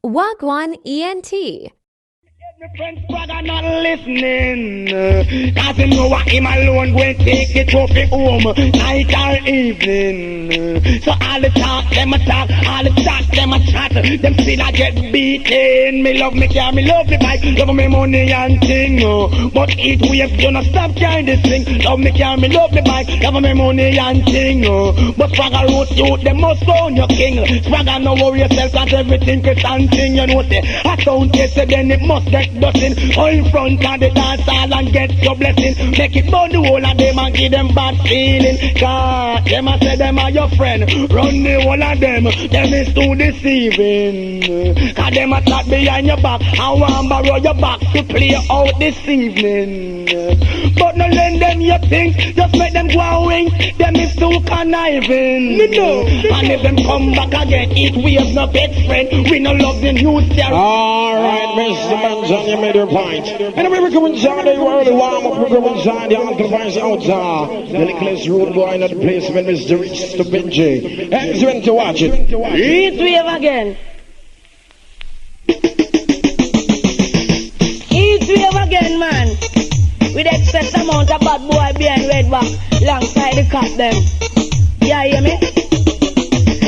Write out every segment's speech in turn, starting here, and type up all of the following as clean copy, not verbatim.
Wagwan ENT. My friends brother not listening, cause him know what him alone will take it to the home, night or evening. So all the talk, them a talk, all the chat, them a chat, them still a get beaten. Me love me car, me love me bike, love me money and thing. But Heatwave, you not stop carrying this thing. Love me car, me love me bike, love me money and thing. But Swagger root youth, them must own your king. Swagger no worry yourself, cause everything is something, you know say. I don't taste it, then it must get dustin'. All in front of the dance hall and get your blessing. Make it burn the whole of them and give them bad feeling. God, them a say them are your friend. Run the whole of them is too deceiving. Cause them a talk behind your back and want borrow your back to play out this evening. But no lend them your things, just make them go away. Them is too conniving. And if them come back again, Heatwave no best friend. We no love the news. Alright, Mr. Manzan, you made your point. Anyway, we're coming down there, we're early warm up, we're coming down there, I'm going to find out the Nicholas Road Boy in the place when Mr. Rich to Benji. Excellent to watch it. Heatwave again. Heatwave again, man. With excess amount of bad boy behind red back, alongside the cop them. Yeah, hear me?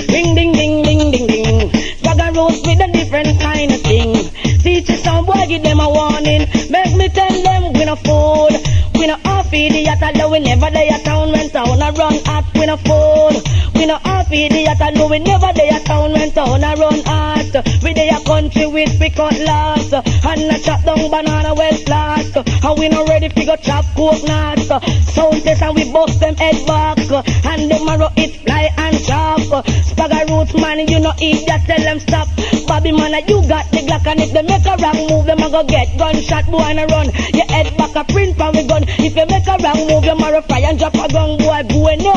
Ding, ding, ding, ding, ding, ding. Swagger roast with a different kind of thing. Teach us some boy, give them a warning. Make me tell them we no food. We no off idiot, although we never day a town when town a run hot. We no food. We no off idiot, although we never day a town when town a run hot. We day a country with pick cutlass and a chop down banana well flat. And we no ready to go chop coconut. Sound test and we bust them head back. And them arrow it fly and chop. Swagger roots man, you no eat, just tell them stop. Bobby man, you got the Glock, and if they make a wrong move, them a go get gunshot, boy, and a run. Your head back a print from we gun. If you make a wrong move, you marry fire and drop a gun, boy, bueno.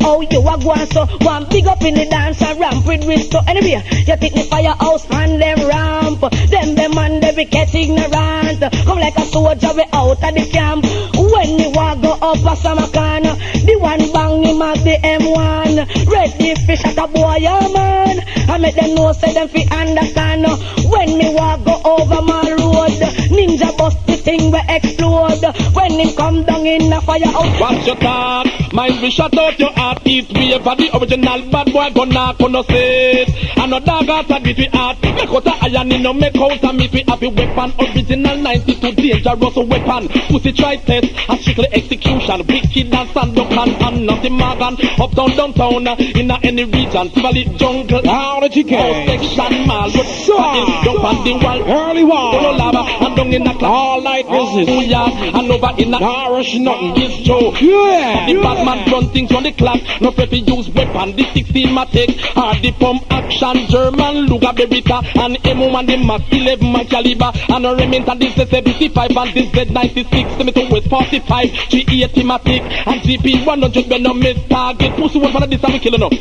Oh, you a go on, so one big up in the dance and ramp with wrist. So anyway, you take the firehouse and them ramp. Them man, they be get ignorant. Come like a soldier, we out of the camp. When you walk go up a summer can, the one bang him at the M1. Ready fish at a boy, yeah, man. I make them know, say them fi understand. When me walk go over my road, ninja bust the thing we explode. When him come down in a firehouse. Watch your talk, mind we shut out your heart. Heatwave for the original bad boy gonna say it. And no dog out of it we art. Make out a iron in no make out a meat we have a weapon. Original 92 dangerous weapon. Pussy try test, a strictly execution. Wicked and Sandokan and nothing Morgan. Up downtown, in any region. Valley jungle, How did you get? section mall. Jump on the wall, Early warm. follow lava and down in the class. All night business. Oh yeah, and over in the Nah, rush nothing. is Joe. Yeah. The bad man run things on the clock. No prefer use weapon. The 16 matic, hard the pump action. German Luger Beretta and M1 and the Mac 11 man caliber. And a Remington this is 75 and this Z96. Semi to West 45. 380 matic and GP 100 when no miss target. Pussy one for this and we killing up.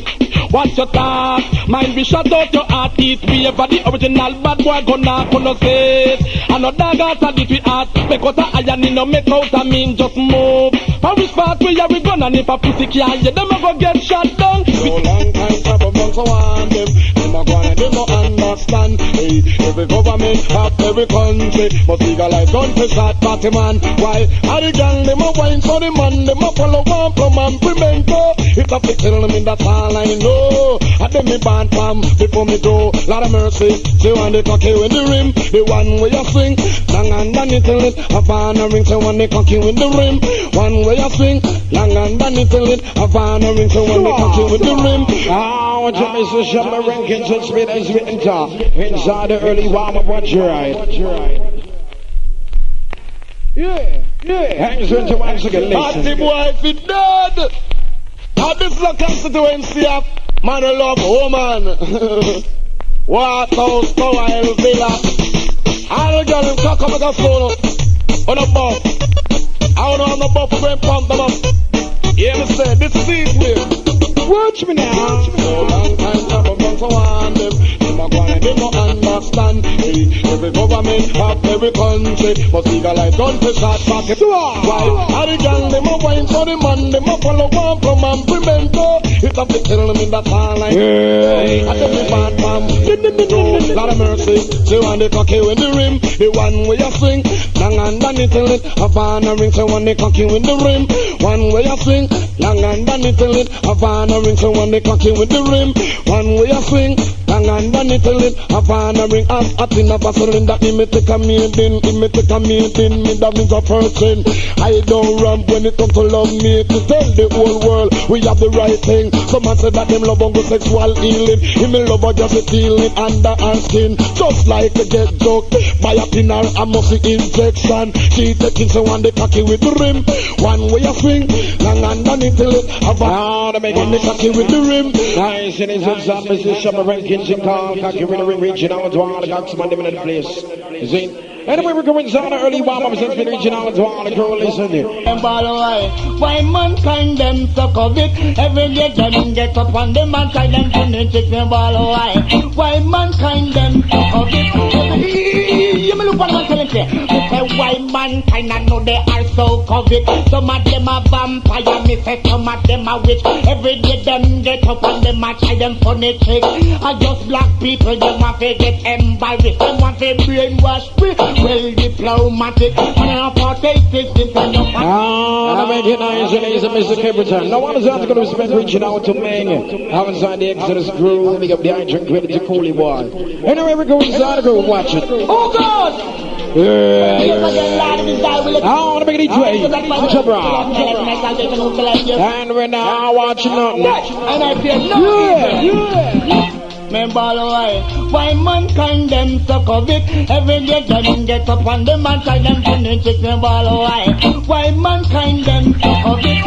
Watch your talk, mind be shut out your heart. Heatwave for the original bad boy gonna say it. And no dog out of it we art. Because I iron in no make out I mean just move. And which part we are we gonna if a pussy can't yeah, them a go get shot down. So long time trouble don't so on them. Them a go and them no understand. Hey, every government have every country must legalize gun to start party man. Why? Are the gang them a wine for the man? Them a follow one from and pimento. If I fix them in that's all I know. I them me band pam before me go. Lot of mercy. Say when they cocky in the rim, the one way you swing. Long and down till it Havana ring. Say when they cocky in the rim, one way you swing. Long and down till it Havana ring. Say when they cocky with the rim. Oh, Mr. Shabba Rankins, it's been as written top. Inside the early warm up, watch your eye. Yeah. Hangs into once again, listen. Party boy, if it dead. Now this is a constituency of man who love woman. White House, Tower, Villa. All the girls in cock up like a solo. On a buff. I don't know buff, we're going to pump them up. Yeah, me say, this is Heatwave. Watch me now. So long time, trouble, don't so on them. Them a go and them no understand. Hey, every government have every country must legalize gun to shot back. Why? Are the gang them a wine for the man? Them a follow one from and pimento. It's up to tell them in that sound like I tell me bad man. Lot of mercy. Say when they cocky with the rim, the one way you swing. Long underneath it, a van a ring. So when they cocky with the rim, one way you swing. Long underneath it, a van a ring. So when they cocky with the rim, one way you swing. Long underneath it, a van a ring. As a thing of a cylinder, he may take a meeting, he may take a meeting. Me that means a person. I don't ramp when it comes to love me. To tell the whole world we have the right thing. Some man say that them love homosexual healing. He may love her just stealing under her skin. Just like a get joke by a pin or a muscle injection. She taking so one they cocky with the rim. One way you swing, long underneath it. Have a one they cocky with the rim. Nice, and it's example, Mr. Summer Rankins in Carl, cocky with the rim, reaching out to all the guys, man, them in the place. You see? Anyway, we're going down the early warm-up since we're reaching out to all the girls, listen here. Why mankind them suck of it? Every day them get up on them and try them to take them ball away. Why mankind them suck of it? You may look what I'm telling you. Why mankind I know they are so COVID. Some of them are vampire, me say some of them are witch. Every day them get up on them and try them funny trick. I just black people, them want to get embarrassed. Them want to brainwash me. Well diplomatic. And I partake this in your I make it nice and easy, Mr. Capitan. Now, what is that going to spend reaching out to Ming? How inside the Exodus crew, big up the drink ready to coolie boy. Anyway, we're going inside the crew, watch it. Oh God! I want to make it each Jamrock. And we're now watching nothing. And I feel no. Remember why mankind them suck of it? Every day them get up on them and try them to take them ball away. Why mankind them suck of it?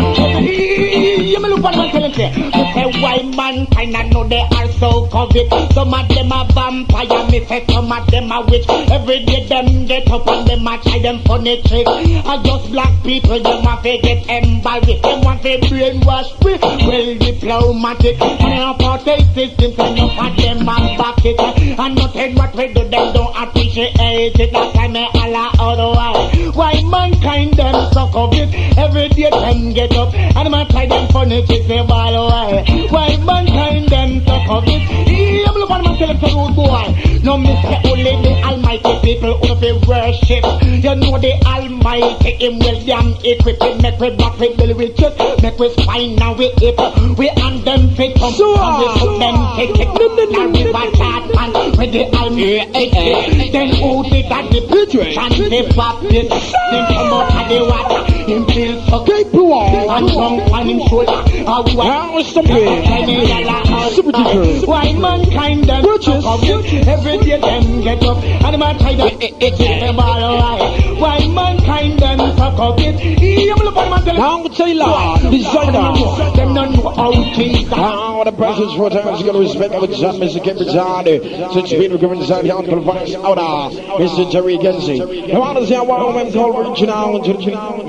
You may look what I'm telling you. Say why mankind I know they are so COVID. Some of them are vampire, me say some of them are witch. Every day them get up on them and try them funny trick. I just black people, them want to get embarrassed. Them want to brainwash me. Well diplomatic. And I partake system and you find them and back it. And nothing what we do, them don't appreciate it. That's why me Allah otherwise. Why mankind them suck of it? Every day them get up and man try them funny tricks, they ball away. Why mankind them suck of it? I'm looking at myself a rude boy. No mister only the almighty people who be worship. You know the almighty him well damn equipped. Make we back with belly with chest. Make we spine now we hip. We and them fit come and we put them take it. And we back chat and with the almighty. Then who did that the picture? And the baptist. Then come out of the water. Him feel so good. And jump on him shoulder. Why mankind them suck it? Every day them get up and man try them take them ball away. Why mankind them suck it? Now Taylor, designer. Them don't know how things are. The presence for times going to respect our job, Mr. Capitan. Since we're going inside the uncle vice out Mr. Jerry Genzi. Now what is your woman called original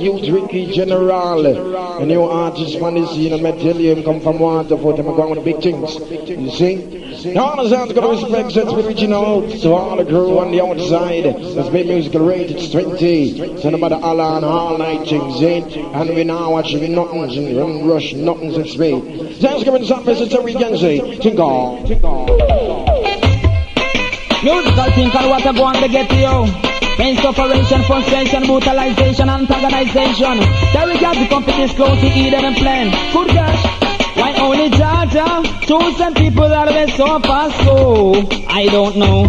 you Ricky General. A new artist man is in a metallium come from water for them going with big things. You see? Now all the sounds got to respect since we're reaching out to all the crew on the outside. That's been musical rate, it's 20. So no matter all night things, and we now watching nothings and run rush nothings at speed. Sounds coming up, Mr. Terry Genzi. Tingle. Musical think and what I want to get to you. Pain, separation, frustration, brutalization, antagonization. There we got the company's close to eat and plan. Good gosh, why only Jaja? Chosen people are always so fast, so I don't know.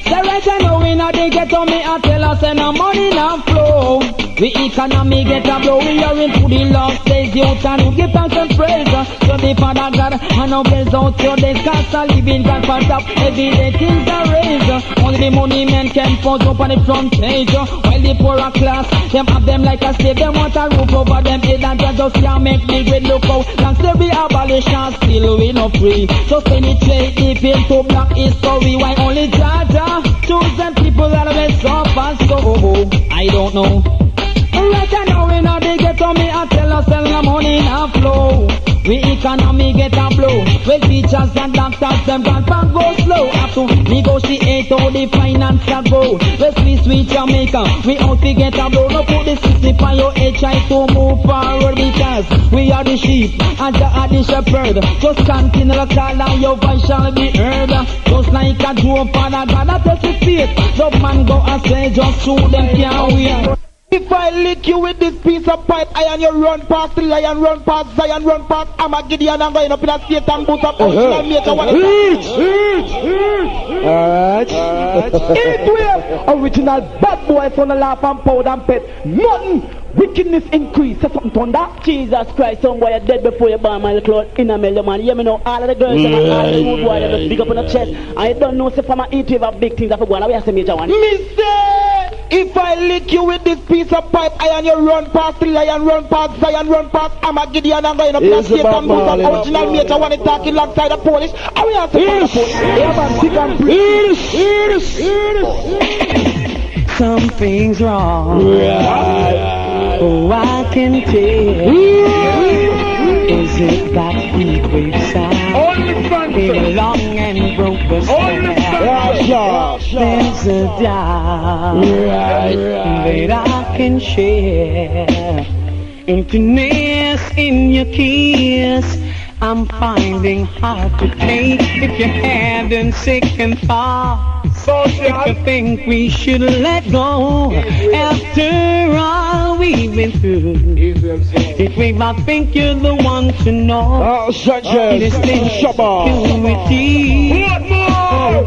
The rest I know we not they get on me and tell us and no money not flow. The economy get a blow, we are into the last days, youth and we give thanks and praise. So the Father God, and now bless out your days, cast a living God for top, every day things are raised. Only the money men can pose up on the front page. While the poorer class, them have them like a slave, them want a roof over them head and just can't make the great look out. Long still be abolition, still we no free. So penetrate deep into black history, why only Jaja? Chosen people that have been so fast, so I don't know. Right now we know they get on me and tell us sell the money in a flow. we economy get a blow. Well, teachers and doctors, them can't go slow. Have to negotiate all the finance that go. Well, sweet Jamaica, we out to get a blow. No put the 65 your HI to move forward because we are the sheep and you are the shepherd. Just continue to call and your voice shall be heard. Just like a dwarf and a god that touch his face. The man go astray, just shoot them can't win. If I lick you with this piece of pipe, iron you run past the lion, run past Zion, run past Armageddon, and going up in a state and boot up original nature. Alright. Heatwave, original bad boy from the laugh and powder and pet. Nothing. Wickedness increase. Say something thunder. Jesus Christ, some boy dead before you born, my little in a million man. You know all of the girls and all the good boy that big up on the chest. I don't know if I'm a Heatwave have big things that for going away as a major one. Mister, if I lick you with this piece of pipe, iron you run past the lion, run past Zion, run past Armageddon, and going up in a state and boot up original nature one talking alongside the Polish. I will answer for the Polish. Yeah, man, sick and Something's wrong. Oh, I can tell. Is it that Heatwave sound? In a long and broken sound. There's a doubt that I can share. Emptiness in your kiss I'm finding hard to take. If you hadn't second thought, if you think we should let go after all we've been through. Heatwave, I think you're the one to know. This insecurity.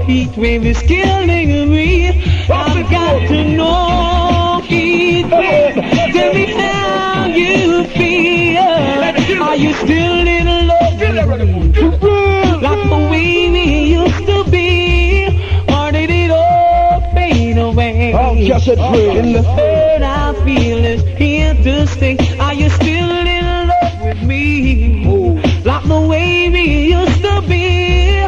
Heatwave is killing me. I've got to know. Heatwave, tell me how you feel. Are you still in love? Like the way we used to be, or did it all fade away? In the third I feel is here to stay. Are you still in love with me? Like the way we used to be,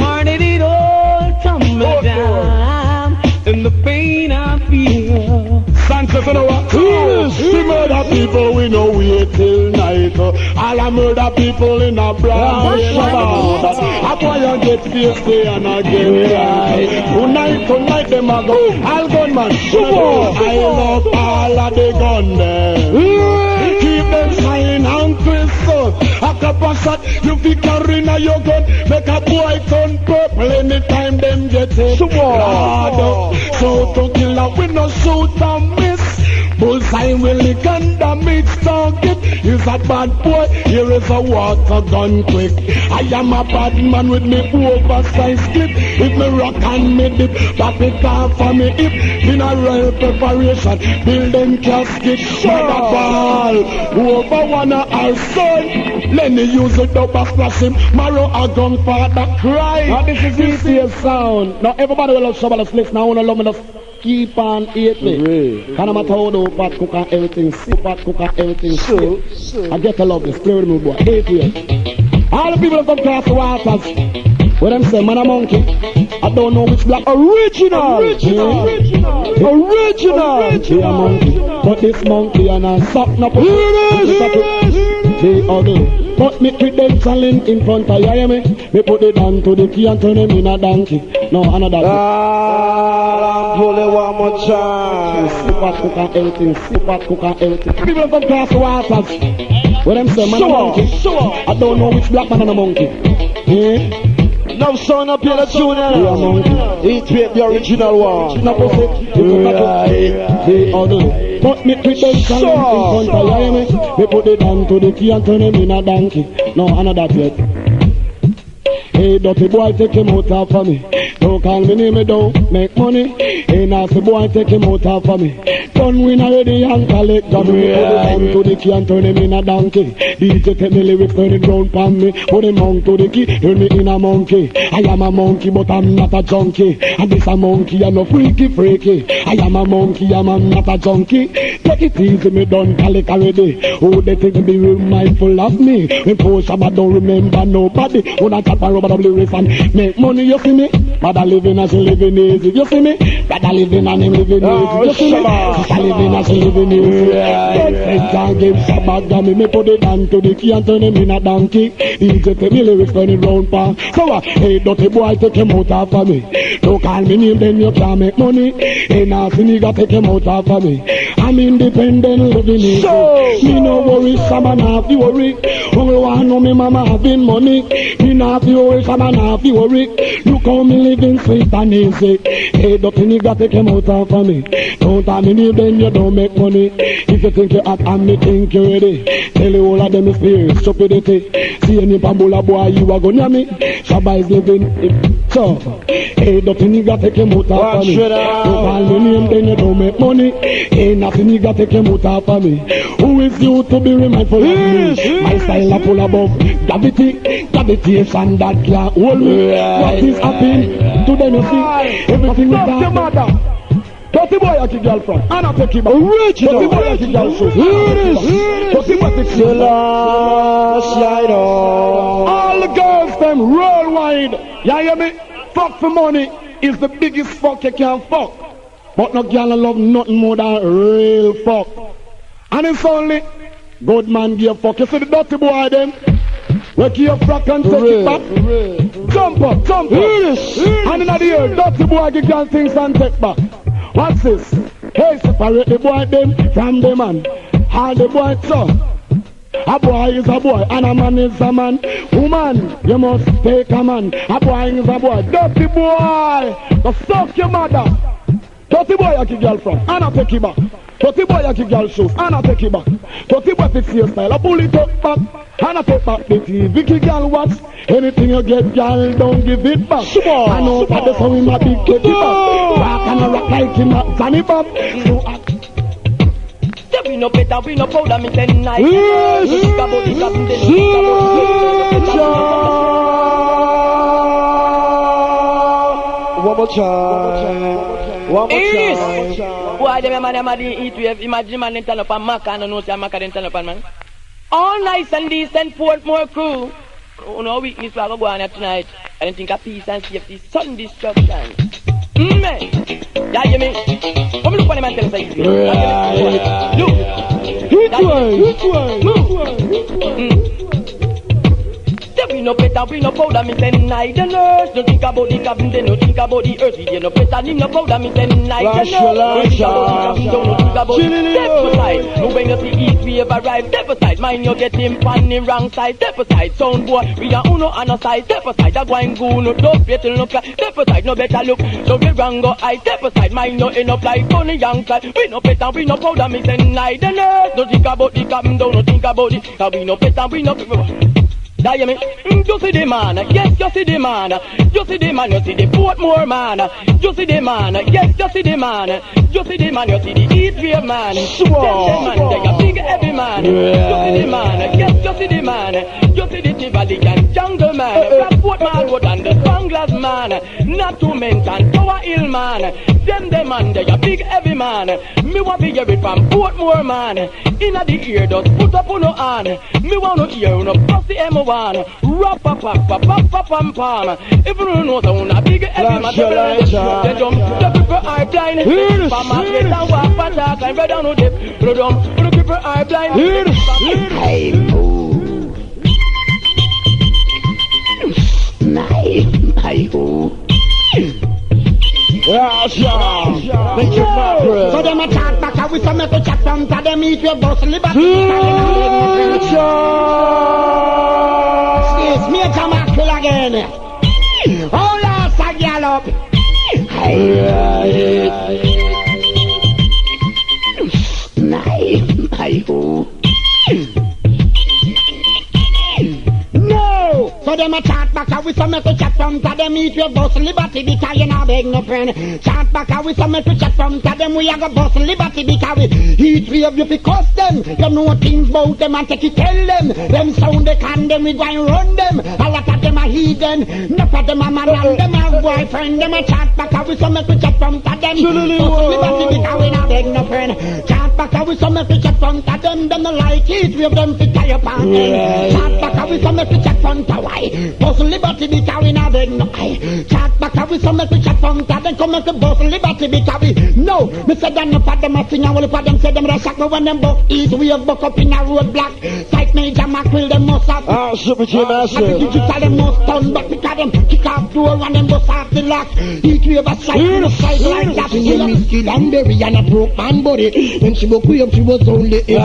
or did it all tumble down? In the pain I feel. Sanchez and our the murder people we know wait till night. All the murder people in a brown shabbat. I boy you get tasty and I get right. Tonight them a go. All gunman show. I love all of the gunmen. Keep them shine and crystal. A couple shot you fi carry na your gun. Make a boy turn purple anytime them get it. So to kill a we no shoot and miss. Bullseye will lick under mid target. He's a bad boy, here is a water gun quick. I am a bad man with me oversized clip. If me rock and me dip, pop it off for me hip. In a royal preparation, building casket. Mother ball, over one of our son. Lenny use it up a splash him. Marrow a gun father cry. Now this is easier sound. Now everybody will have trouble to slip. Now I want to love me to keep on eat me. And I'm a total pot cook and everything. Pot cook and everything. I get to love this. Play with me, boy. Hate you. All the people from Class Waters, when them say man a monkey, I don't know which black. Original. They a monkey. But this monkey and I suck up. They ugly. Put me credential in front of you, hear me? Me put it down to the key and turn him in a donkey. No, another. Only one more chance. Super cook and everything. People from Class Waters, when them say man a monkey, I don't know which black man and a monkey. No son up here, the junior. They a monkey. Heatwave, the original one. No pussy. They ugly. Put me credential in front of you, hear me? Me put it down to the key and turn him in a donkey. No, another yet. Hey, dirty boy, take him out of for me. Don't call me name, don't make money. Hey, nasty boy, take him out of for me. Done win already and collect job. Put it down to the key and turn him in a donkey. DJ take me lyrics, turn it round for me. Put him on to the key, turn me in a monkey. I am a monkey, but I'm not a junkie. And this a monkey, I'm no freaky. I am a monkey, I'm not a junkie. Take it easy, me done collect already. Oh, they think be real mindful of me. When post I don't remember nobody. When I chat about the lyrics and make money, you see me? Brother living as he living easy. You see me? Brother living and him living easy. You see me? Sister living as he living easy. They can't give some bag on me put it down to the key and turn him in a donkey. DJ take me lyrics turning round pa. So hey dirty boy take him out of me. Don't call me name then you can't make money. Hey nasty nigga take him out of me. I'm independent living easy. Me no worry, some man have to worry. Only one know me mama having money. Me not have to worry, some man have to worry. Look how me living sweet and easy. Hey dirty nigga take him out of me. Don't tell me name then you don't make money. If you think you hot and me think you ready. Tell you all of them is fear, stupidity. See any pambula boy you a gonna me. Shabba is living so. Hey dirty nigga take him out of me. Don't call me name then you don't make money. Hey nothing nigga take him out of me. Who is you to be remindful of me? My style a pull above gravitation that can't hold me. What is happening to them you see? Everything is dark. Dirty boy at your girlfriend, and I take him back. Original. Dirty boy at your girlfriend. Here it is. Dirty boy at your girlfriend. All the girls them worldwide. You hear me? Fuck for money is the biggest fuck you can fuck. But no girl love nothing more than real fuck. And it's only good man give fuck. You see the dirty boy them? We give fuck and take it back. Jump up. And in the air, dirty boy give girl things and take back. What's this? Hey, separate the boy them from the man. All the boy so. A boy is a boy and a man is a man. Woman, you must take a man. A boy is a boy. Dirty boy, go suck your mother. Dirty boy, I keep girlfriend, and I take it back. Dirty boy, I keep girl shoes, and I take it back. Dirty boy, fix your style, I pull it up back, and I take back the TV. Girl, watch anything you get, girl, don't give it back. I know that the song in my big take it back. Rock and a rock like him, Johnny Bob. We no better, we no powder, me say nice. One more time. Why the man am the Heatwave? Imagine man turn up a Mac and no say Mac then turn up a man. All nice and decent, Portmore crew. No weakness we go on here tonight. I don't think of peace and safety, sudden destruction. Man, yeah, you mean? Come look on the man tell us we no better, we no powder, me say night and nurse. Don't think about the cabin, then don't think about the earth. We no better, him no powder, me say night and nurse. Don't think about the cabin, don't think about the step aside. No when you see Heatwave arrive, step aside. Mind you get him on the wrong side, step aside. Sound boy, we are uno on a side, step aside. That wine go no, don't wait till no fly. Step aside, no better look. So we wrong go eye, step aside. Mind you end up like Tony Young side. We no better, we no powder, me say night and nurse. Don't think about the cabin, don't think about it. Cause we no better, we no. You me? You see the man, yes, you see the man. You see the man, you see the Portmore man. You see the man, yes, you see the man. You see the man, you see the Heatwave man. Them man, they a big heavy man. You see the man, yes, you see the man. You see the Tivoli and Jungle man. From Portmore Road and the Spanglers man. Not to mention Tower Hill man. Them man, they a big heavy man. Me want to hear it from Portmore man. Inna the ear, just put up on no hand. Me want to hear no pussy M1. Rap-a-pam-pam-pam-pam. If you know sound a big heavy man, they jump, the people are blind. From a straight and walk for talk and red down no dip. The people are blind. So them a chat back with some metal chat from to them eat your boss liberty. Excuse me, Jamaica again. Oh, yes, I gallop. No! So them a chat back with some metal chat from to them eat your boss liberty because you not beg no friend. Chat back with some metal chat from to them we a go boss liberty because we Heatwave you fi cuss them. You know things about them and take it tell them. Them sound they can them we go and run them. A lot of them a heathen. Enough of them a man and them a boyfriend. Them a chat back with some metal chat from to them. Boss liberty because we not beg no friend. Chat back with some metal chat from to them. them no like it. We have them to tie up on them. Chat back with some message chat fun to why. Boss liberty be carrying a big no eye. Chat back with some message chat fun to then come and say boss liberty be carry. No, me said them no for them a sing and all for them say them rush but when them buck east we have buck up in a road block. Sight major mackerel them must have. Super G massive. Digital them must turn back because them kick off door and them bust off the lock. Heatwave a strike on the side like that. She me skill and berry and a broke man body. When she woke up she was only 8. Skill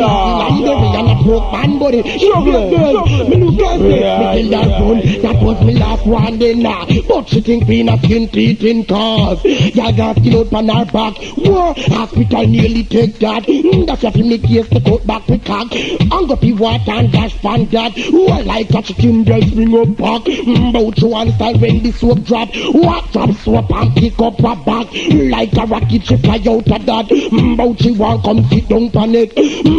and berry and a broke man body. She was girl, me look at me kill that phone. That was me last one day now. But she think me not skin teeth in cars. Ya got skin out on her back. War hospital nearly take that. That's why me case to cut back with cock. And go pee water and dash pan that. I like a chicken girl spring up back. Bout you one style when the soap drop. What drop soap and pick up her back. Like a rocket she fly out of that. Bout she want come sit down on it.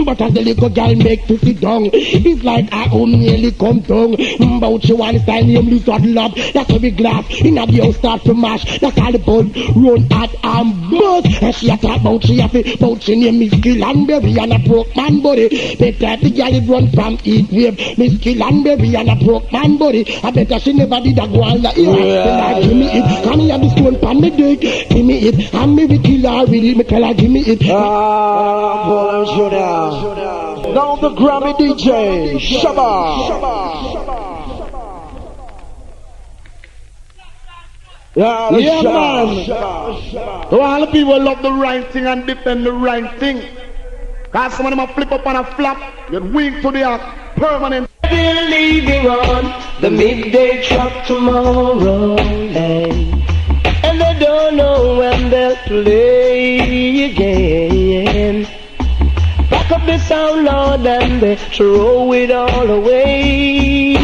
But as the little girl make to sit down, it's like I nearly come down. Bout she one style name lizard lab. That's every glass in a the house start to mash. That's all the bud run at and bust. And she a talk bout she a fi bout she name me skill and berry and a broke man body. Better the girl it run from Heatwave. Me skill and berry and a broke man body. I better she never did a go on la ear. Give me it, come here the stone pan me dick. Give me it, and me we kill her with it. Me tell her give me it. Ball and showdown. Now the Grammy DJ Shabba. Yeah, man. So all the people love the right thing and defend the right thing. Cause some of them a flip up and a flap. Get weak to the act. Permanent. We're leaving on the midday truck tomorrow night. And I don't know when they'll play again. Back up the sound, Lord, and they throw it all away.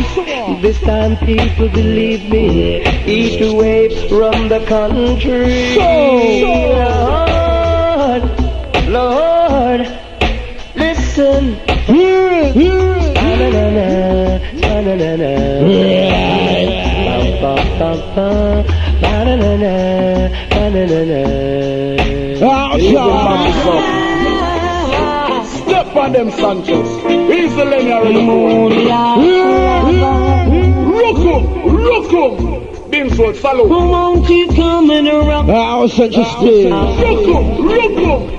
This time people believe me, Heatwave from the country. Lord, Lord, listen. Step on them, Sanchez. He's the linear Look. Been so salute. Won't you come and rock? I'll send you still. Look.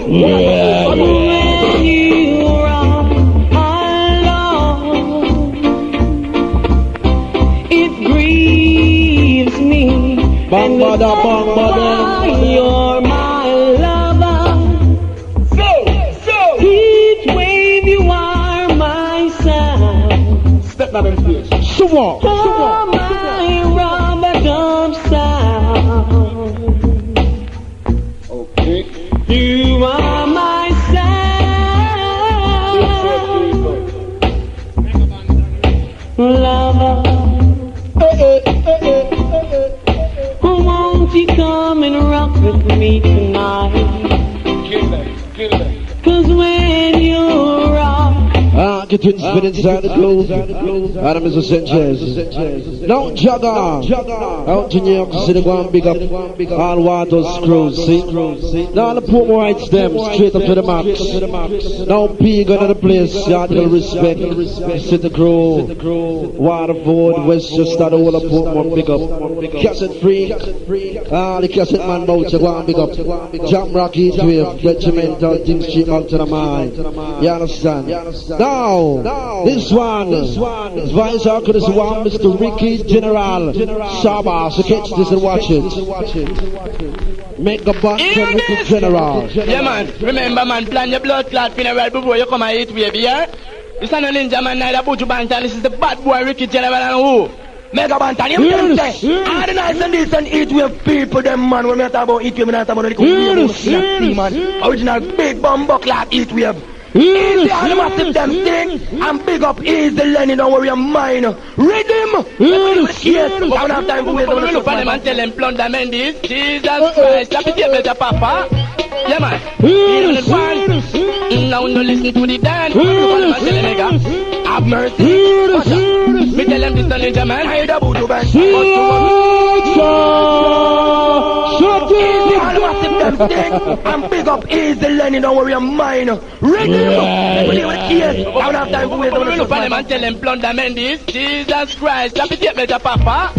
When you rock alone, it grieves me. Bang, bada. You're my lover. So. Heatwave, you are my sound. Step on them stage. So what? You're my rubber dub sound. Okay. You are my sound. Lover. Won't you come and rock with me tonight? Kill them. 'Cause when you rock, Get twins spin inside the globe. Adam is a Sanchez. Now Jagger. Out in New York City, go and big up all waters screws. See? Now the poor rights them straight up to the max. Now P got to the place. Yardle respect. City crew. Waterford, Westchester, all the Portmore big up. Cassette free. The cassette man bout you go and big up. Jamrock Heatwave. Regimental things cheap out to the mind. You understand? Now, this one is Vice Arca, this one, Mr. Ricky General Shabba. So catch this and watch it. Make a bunch of Ricky General. Yeah, man. Remember, man, plan your blood clot funeral before you come and Heatwave, yeah? This is no ninja man, neither Buju Bantan. This is the bad boy Ricky General and who? Mega Bantan, you can say. All the nice and decent Heatwave people, them man, when we talk about Heatwave, we talk about the man. Original big bumbo clock Heatwave. Easy and massive them thing and big up easy Lenny, don't worry your mind. Rhythm! Yes, I don't have time for waste. I'm gonna look at them and tell them plunder Mendes. Jesus Christ, happy day better papa. Yeah man. Now no listen to the dance. Have mercy. Watch out. Me tell them this the ninja man. Hide the voodoo band. Easy and massive them thing. And big up easy learning. Don't worry, I'm mine. Reggae. We with ears. I don't have time for wait. I'm look at them and tell them plunder men this. Jesus Christ. Happy to me, Papa.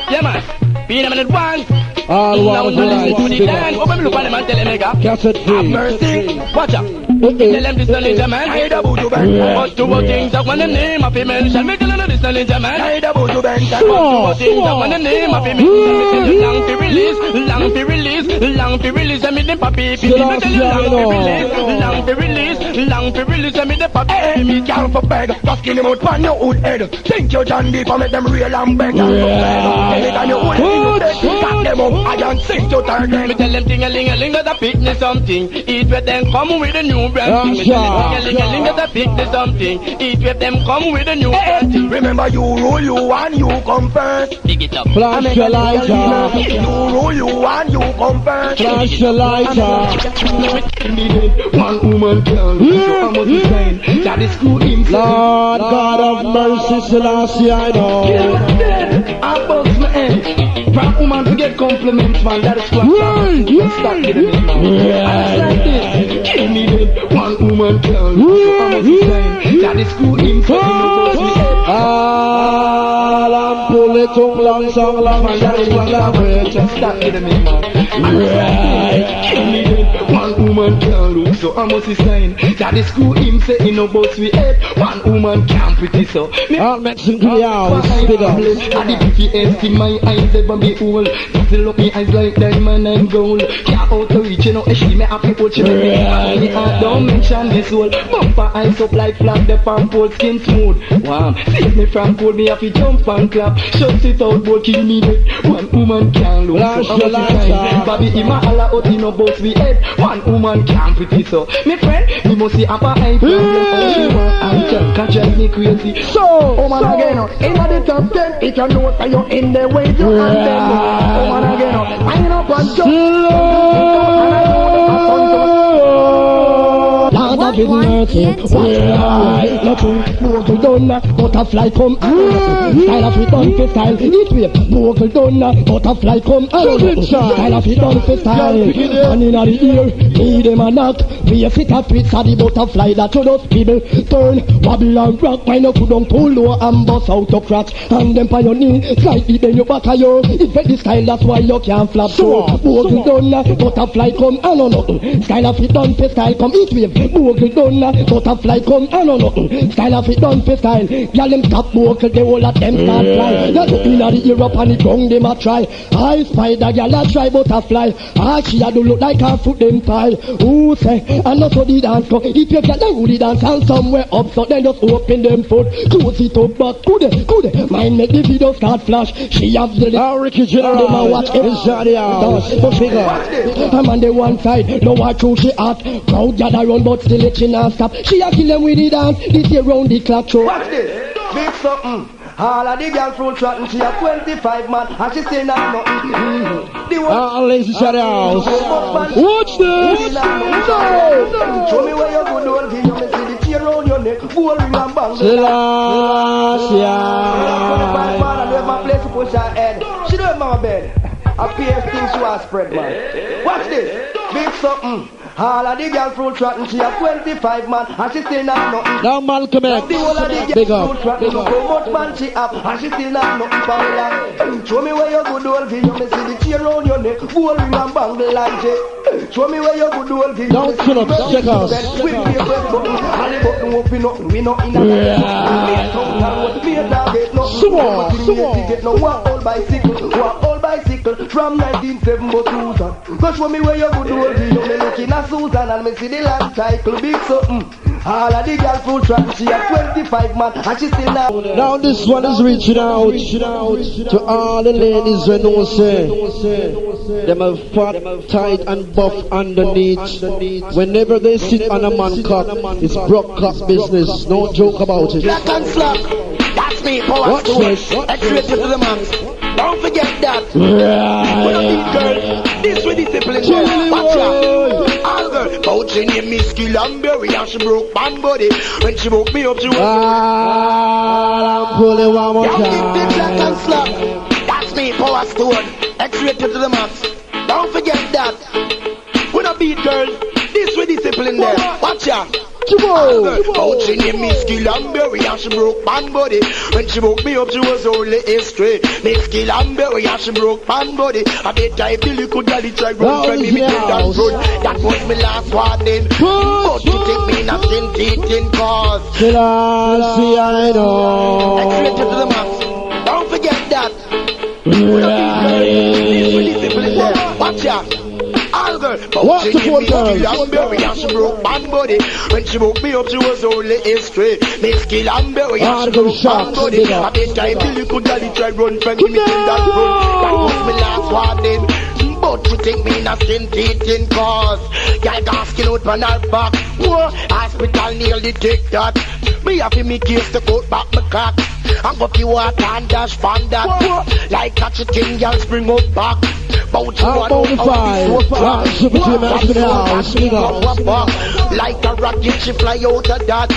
Yeah man. Be them in advance. All one right. Open look at them and tell them, nigga. Have mercy. Watch out. Tell them this the ninja man. Hide the voodoo band. But two things that when the name of him mention. Me tell them this the ninja man. Hide the voodoo band. But two things that when the name of him mention. Long to release. Long to release. Long to release. I mean the papi. Me tell you long to release. Long to release. Long to release. I mean the papi. Hey, me can't for beg. Just kill him out pan your hood head. Think you John Deep and make them real and beg. Anytime you hold it, cut them up. I don't sing to target. Me tell them ting-a-ling-a-ling that I pick me something. Eat with them come with a new brand. Me tell them ting-a-ling-a-ling that I pick me something. Eat with them come with a new brand. Remember you rule you and you come first. Dig it up. Flash your lighter. You rule you and you come first. Flash your lighter. One woman can't lose, so I must sign. That is screw him. Lord God of mercy, Selassie, I know. I bust my head. From woman to get compliments, man, that is class. Stop getting it, man. It's like this. Give me the one woman can't lose, so I must sign. That is screw him, so he knows me head. I'm pulling tongue long song long, Man, that is class. Just stop getting it, man. Give me the one woman can't lose, so I must sign. That is screw him, say he no boss we head. One woman can't pretty, so I'll mention the house, big up. I did PTS in my eyes, ever be old. Just look me eyes like diamond and gold. Can't out to reach, you know, she may have people chill. Don't mention this whole bumper eyes up like flag, the palm pole skin smooth. Wow, save me from cold, me have to jump and clap. Shut it out, boy, kill me dead. One woman can't lose, so I'm sign. Baby, ima ala out in no box we head. One woman can't pretty, so me friend, we must see up a eye problem. She want and can drive me crazy. So, man again, in the top 10, it can know that you're in the way to and them. Man again, I ain't up on jump. Lord of his mercy, vocal done, butterfly come. Style of it done for style. It way, vocal done, butterfly come. Style of it done for style. And in the ear, need them a knock. We a fit a twist of the butterfly that you just people turn, wobble and rock. When you could don't pull low and bust out your crotch. And them by your knee, slightly then you back a yo. It's the style, that's why you can't flap. So, vocal done, butterfly come. I know nothing. Style of it done for style come. It way, vocal done, butterfly come. I know nothing. Style of it done for style. Y'all them stop vocal, they all of them start fly. That's up in the ear up and the tongue them a try. I spider, y'all a try butterfly. Ah, she a do look like her foot them pile. Who say, and not so the dance go. If you get the woody dance and somewhere up, so then just open them foot. Close it up, but could it? Mind make the video start flash. She have the Ricky General, them a watch every Saturday house. But bigger, I'm on the one side, no watch who she at. Crowd gather run, but still it she not stop. She a kill them with the dance, this year round the clock show. Watch this, big something. All of the girls fruit trotting, she a 25 man, and she still not nothing. Ladies and house. Watch this. Show me where you go, don't give me see the tear around your neck, gold ring and bang. Selassie. Man, I have my place to push her head. She don't have my bed. A pair of things she was spread, man. Watch this, big something. All of the girls fruit trotting, she a 25 man, and she still not nothing. Now Malcolm X, the whole of the girls fruit trotting, look how much man she have, and she still not nothing for her. Show me where you good old give, me see the tear around your neck, gold ring and bangle like J. Show me where you good old give, don't kill up, check us. We play press button, and the button open up, we not in a me a dog get nothing, get no walk all bicycle, from 1970 to 2000. Go show me where you good old give, me looking at Susan and me see the land cycle big something. All of the girls full track, she a 25 man and she still now. Now this one is reaching out to all the ladies when no say them are fat, tight and buff underneath. Whenever they sit on a man cock, it's broke cock business. No joke about it. Black and slack, that's me, power to it. X-rated to the max. Don't forget that. We don't need girls. This with discipline. Watch out. All girls. Bout But she named me Skill and Berry and she broke my body. When she woke me up, she was I'm pulling one more Young Big Black and time. Slap. That's me, Power Stone. X-rated to the max. Don't forget that. When I beat girls, this with discipline there. Watch out. Oh, she named me Skill and Berry and she broke my body. When she woke me up, she was only history. Me Skill and Berry and she broke my body. I bet I feel you could get it right run from me, me take that road. That was my last warning. But you take me in a skin cause. See, I know. X-rated to the max. Don't forget that. Watch out. All girl, What's the poor girl? And Berry and she broke my body. When she woke me up, she was only history. Me Skill and Berry and she broke my body. I bet I feel you could get it right run from me, me till that run. That was my last warning. But you think me in a skin teething cause. Girl got skin out on her back. Whoa, hospital nearly take that. Me have to make case to cut back my cock. And go to water and dash from that. Whoa, like catch a king, girl spring up back. Bout you want out like a rocket, she fly out of that.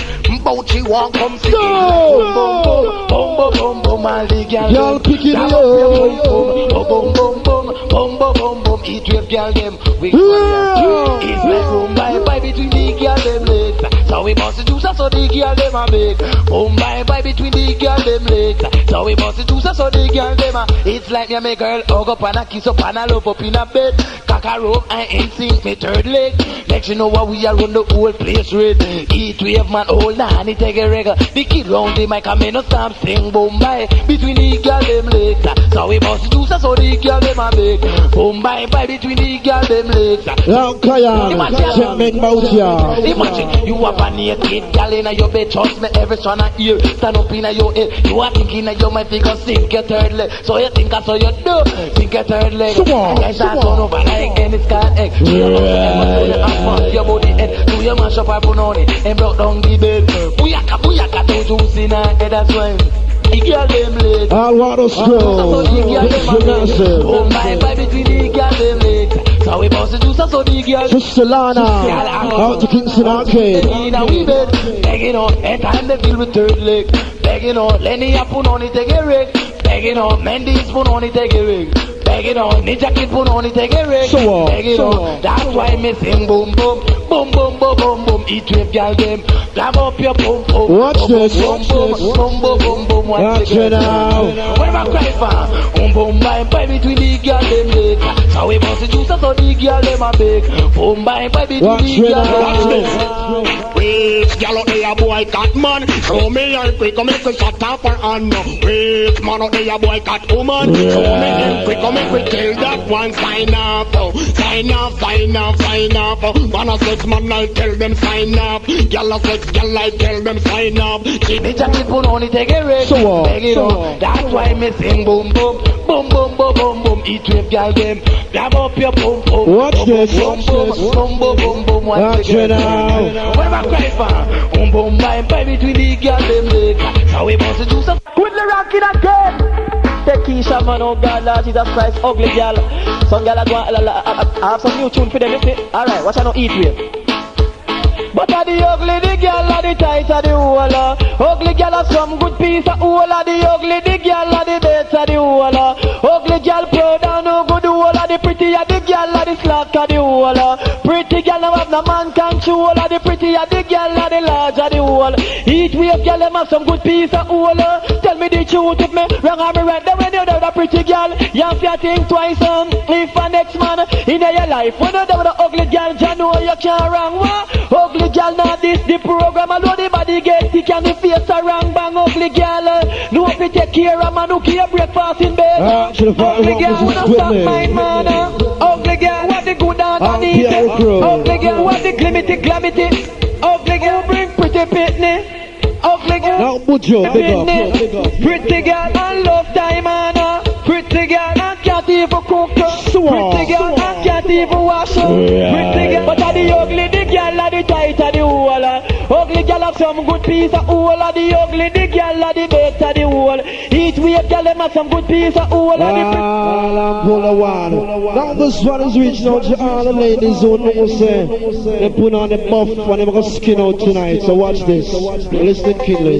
Bout she want come see. Boom, boom, boom, boom, boom, all the girl pick it up. Boom, boom, boom, boom, boom, boom, boom, boom. Heatwave girl them. We it's like boom, bye, between the girl them legs. So we bust the juice, so the girl them a big. Boom, bye, between the girl them legs. So we bust the juice, so the girl them a. It's like me and my girl hug up and a kiss up and a love up in a bed. Cock a rope and instinct me third leg. Next you know what we are run the whole place red. Heatwave man hold on, he take a reggae. The kid round the mic and me no stop sing. Boom, bye, between the girl them legs. So we bust the juice, so the girl them a big. Boom, bye, between the girl them legs. Now, Kayan, check me out here. Imagine you have a naked girl in your bed, trust me, every son of ear stand up in your head. You are thinking that you might think of sink your third leg. So you think that's all you do, sink your third leg. And you start turn over like any scat egg. Your body head, do you mash up and put on it and broke down the bed. Booyaka, booyaka, to juice in her head, that's why. The girl them legs. I want to scroll. Oh my, between the girl them legs. So we bust the juice, so the girl. Sister Lana, out to Kingston Arcade. Now we bed, begging on, and time they feel with third leg. Begging on, Lenny up put on it, take a rig. Begging on, Mendy's put on it, take a rig. Begging on, Ninja Kid put on it, take a rig. Begging on, that's why me sing boom boom, boom boom boom boom boom. Heatwave girl them, grab up your boom boom. Watch this, boom boom boom boom boom boom. Watch it now. What am I crying for? Boom boom bye bye between the girl them legs. So we bust the juice, so the girl them a big. Boom bye bye between the girl them legs. Wait, girl out there, boy cat man. Show me your quick, come make we shut up her hand. Wait, man out there, boy cat woman. Show me him quick, come make we kill that one. Sign up, sign up, sign up, sign up. Man a sex man, I tell them sign up. Girl a sex, girl I tell them sign up. Me jacket put on it, take a rig. That's why me sing boom boom, boom boom boom boom boom. Heatwave girl them, grab up your boom boom. Watch this, boom boom boom boom boom boom. watch it now. What am I crying for? Boom boom bye between the girl them legs. So we bust the juice up. Quit the rocking again. Take Keisha, man, oh God, Lord Jesus Christ, ugly girl. Some girl I have some new tune for them, you see? Alright, watch I know Heatwave. But are the ugly, the girl, are the tight, are the whole. Ugly girl have some good piece of whole. The ugly, the girl, are the best, are the whole. Ugly girl proud and no good whole. The pretty, are the girl, are the slack, are the whole. Pretty girl now have no man control. The pretty, are the girl, are the large, are the whole. Heatwave girl, them have some good piece of whole. Tell me the truth if me wrong or me right. Then when you're there with a pretty girl, you have to think twice. If a next man in your life, when you're there with a ugly girl, you know you can't wrong. Ugly girl, now this the program. Although the body get thick and the face a wrong bang. Ugly girl, no if you take care of man who keep breakfast in bed. Ugly girl, who don't stop mind man. Ugly girl, what the good underneath. Ugly girl, what the glimity. Ugly girl, bring pretty pitney. Ugly girl, now Bujo, big up. pretty girl, and love time man. Pretty girl, and can't even cook. Pretty girl, and can't even wash. Pretty girl, but are the ugly, the girl, are the tight, are the whole. Ugly girl, a some good piece of oil of the ugly, the girl of the better the whole. Heatwave girl them a some good piece of oil of the I'm pull a one. Now this one is reaching out to all the ladies who know say they put on the buff and they're gonna skin out tonight. So watch this. Listen keenly.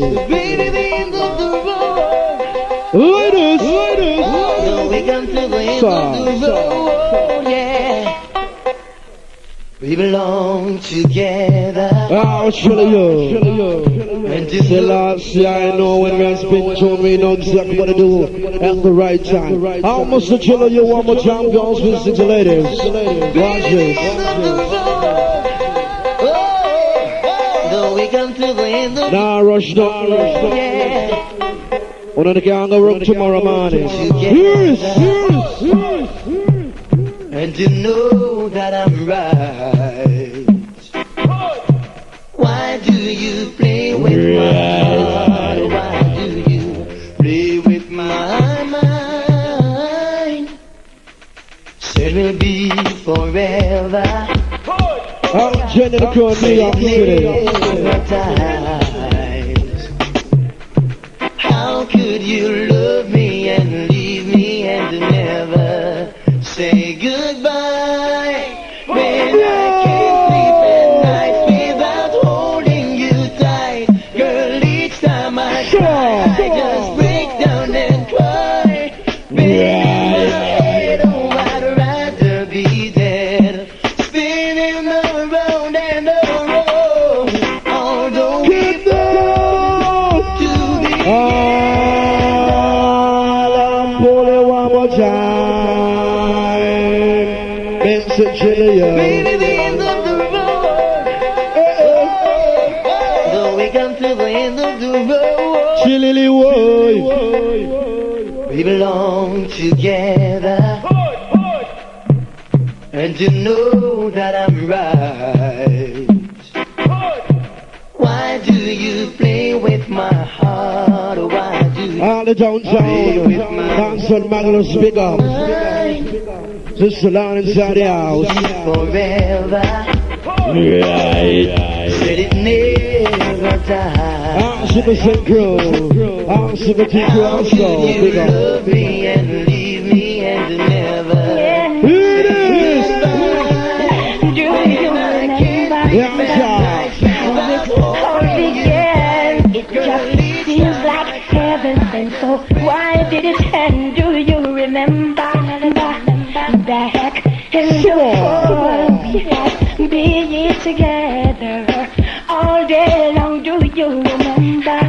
Ladies. So we come to the end of the road, yeah. We belong together. I'll show you. And The last year I know when we spin tune, we know exactly what to do at the right time. How much to chill you one more time, girls, listen to ladies. Watch this. So we come to the end of the Nah, rush, nah, rush. yeah. One of the gang go room tomorrow morning. Yes. And you know that I'm right. Why do you play with my heart? Why do you play with my mind? Said we'll be forever. I'm Jenny the Crow, New York City. How could you love me and leave me and never say goodbye? When I can't sleep at night without holding you tight. Girl, each time I cry, I just break down and cry. Baby, in my head, oh, I'd rather be dead. Spinning around and around. Although we both to the I'm pulling one more time. Mr. Chillia. Baby, the end of the road. So we come to the end of the road. Chilly boy. We belong together. And you know that I'm right. Why do you play with my heart? Why do you All the downtown. Dancehall Magnus, big up. Sister Lan inside the house. forever? Said it never dies. I'm Super Synchro. I'm Super Synchro How also. could you Big up. love me and leave me and never Here it is. Do you remember? Yeah, It just seems like heaven sent. So why did it end? Do you remember? Back in the fall, we had been together all day long. Do you remember?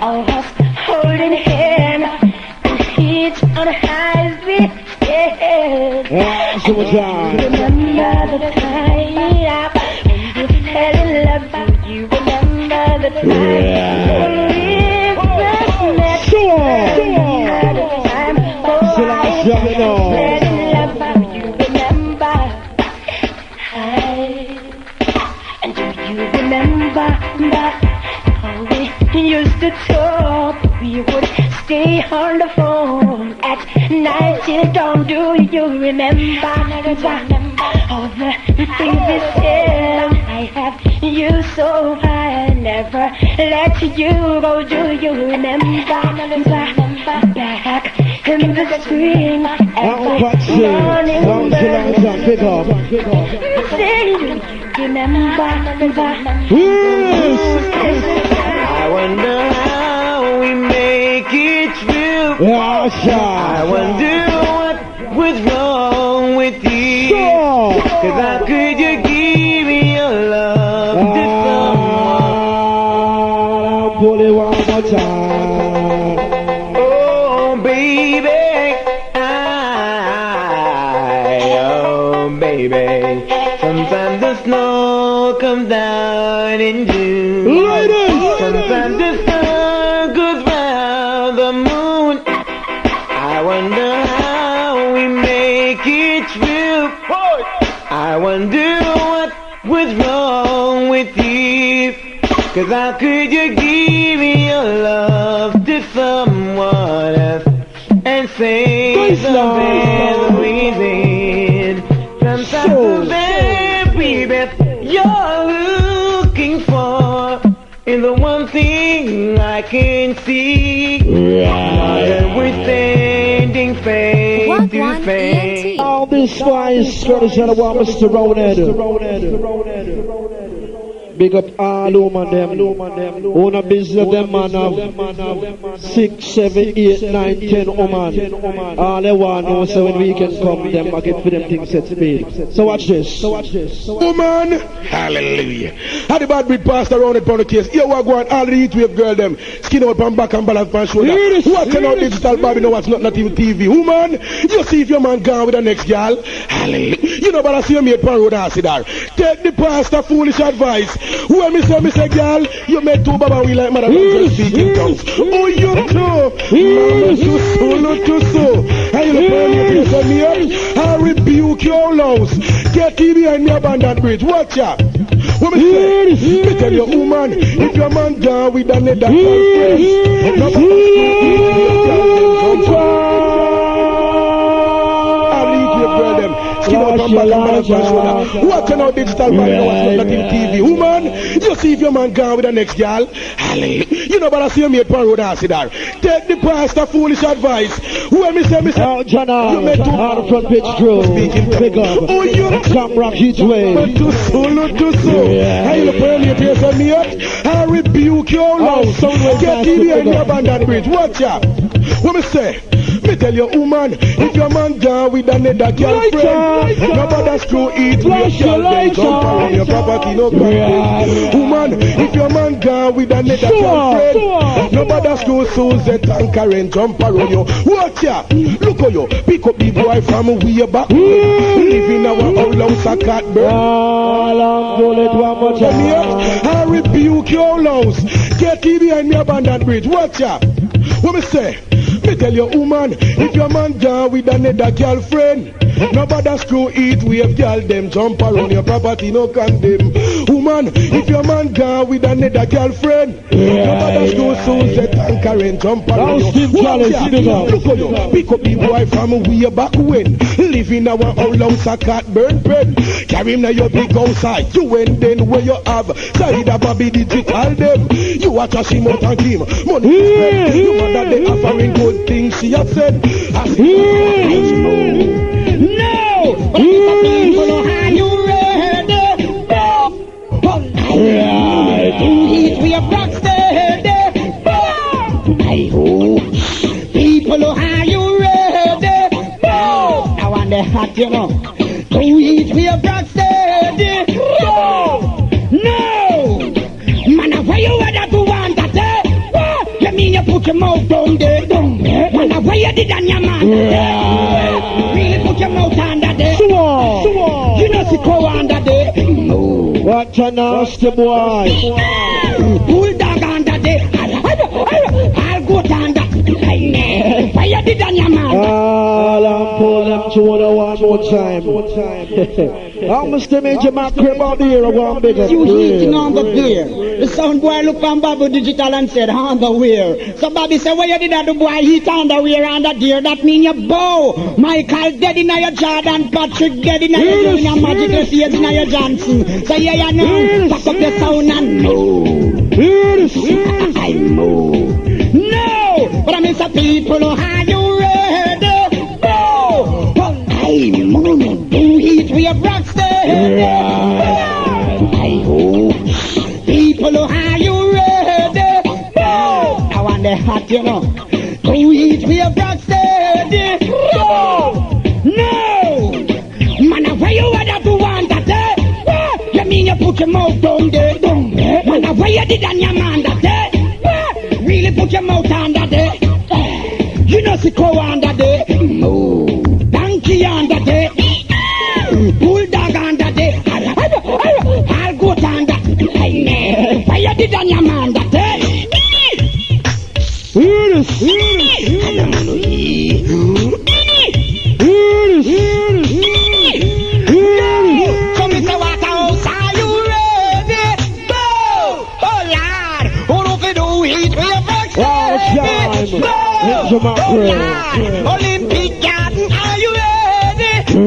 All of us holding hands and feet on high street. Yeah, so much time. Remember the time when we fell in love? Do you remember the time when we first met? Remember the time when I fell in love? Do you remember? And do you remember how we used to talk? We would stay on the phone at night till dawn. Do you remember all the things we said? I have you so high, I never let you go. Do you remember back in the spring every morning? Big up. Remember I wonder how we make it through. Yeah, I wonder what was wrong with you. Cause how could you give me your love to someone? pull it one more time. Oh baby, oh baby. Sometimes the snow comes down in June. Sometimes the sun goes round the moon. I wonder how we make it through. I wonder what was wrong with you. Cause how could you give me your love to someone else and say something amazing? Sometimes the very baby you're looking for thing I can see. And we're standing face What to one face. ENT? All this spice, courtesy of one Mr. Rownhead. Big up all woman them. Own a business them man of 6, 7, 8, 9, 10 woman. All they want know so when we can come them I get for them things set speed. So watch this. Woman, hallelujah. How the bad breed passed around it on the case. Here we are going, all the Heatwave girl them. Skin out from back and balance from shoulder. What kind of digital Bobby know what's not even TV. Woman, you see if your man gone with the next girl. Hallelujah. You know but I see your mate pan road and sit there. Take the pastor foolish advice. When me say girl, you made two baba we like mother just speaking tongues. Oh you too. Mama too so. And you look on your place on me up. I rebuke your laws. Get behind me abandoned bridge. Watch out. What me say? Me tell you woman, if your man gone with another girlfriend, what kind of digital man not in TV? Woman, you see if your man gone with the next girl. You know but I see me at road and sit there. Take the pastor foolish advice. When me say Oh, Jana, you made two out front pitch crew. Big up. Oh, you Jamrock Heatwave. too so. I look on your place on me up. I rebuke your laws. Get TV and your abandoned bridge. Watch out. What me say? Me tell you, woman, if your man gone with another girlfriend, nobody screw it with your girl, then jump around your property, no problem. Woman, if your man gone with another girlfriend, nobody screw Suzette and Karen, jump around you. Watch ya, look at you, pick up the boy from way back, live in our old house a cat bird. I rebuke your laws, get behind me abandoned bridge. Watch ya, what me say? Me tell you, woman, if your man gone with another girlfriend, nobody screw it with girl, them jump around your property, no condemn. Woman, if your man gone with another girlfriend, nobody screw Suzette and Karen, jump around you. Look at you, pick up the boy from way back when, live in our old house a cat burn pen. Carry him now your big outside, you and then where you have, side of Bobby digital them. You watch a him out and him, money spend. You mother they offering good things she has said. I say, no. But if a people are you ready? Right. We have rock steady. I hope. People are you ready? Now on the hot, you know. To eat we have rock steady. No. Man, why you rather to want that? You mean you put your mouth down there? Man, why you did on your man? Really put your mouth under there? You know see go under there? No. What a nasty boy. Bulldog under there. I'll go down that. Why you did on your man? I'll pull them to one more time. How much the major man crib out here? I want bigger. You heating on the gear. The sound boy look on Bobby Digital and said underwear. So Bobby said, why you did that? The boy heat underwear on the gear. That mean you bow. Michael dead in your Jordan. Patrick dead in your Magical Sears in your Johnson. So yeah, you know. Pack up your sound and no. I know. No. But I mean some people, are you ready? No. I'm on. Do eat we have rock steady. I hope. People, are you ready? I want the hot, you know. To eat we have rock steady. No. Man, why you rather to want that? You mean you put your mouth down there? Man, why you did on your man that? Really put your mouth under there? You know see go under there? No. Donkey under there? Bulldog under there? I'll go down that. Why you did on your man that? So Mr. Waterhouse, are you ready? Go! Oh Lord, who do we do it? We have Olympic Garden, are you ready? Oh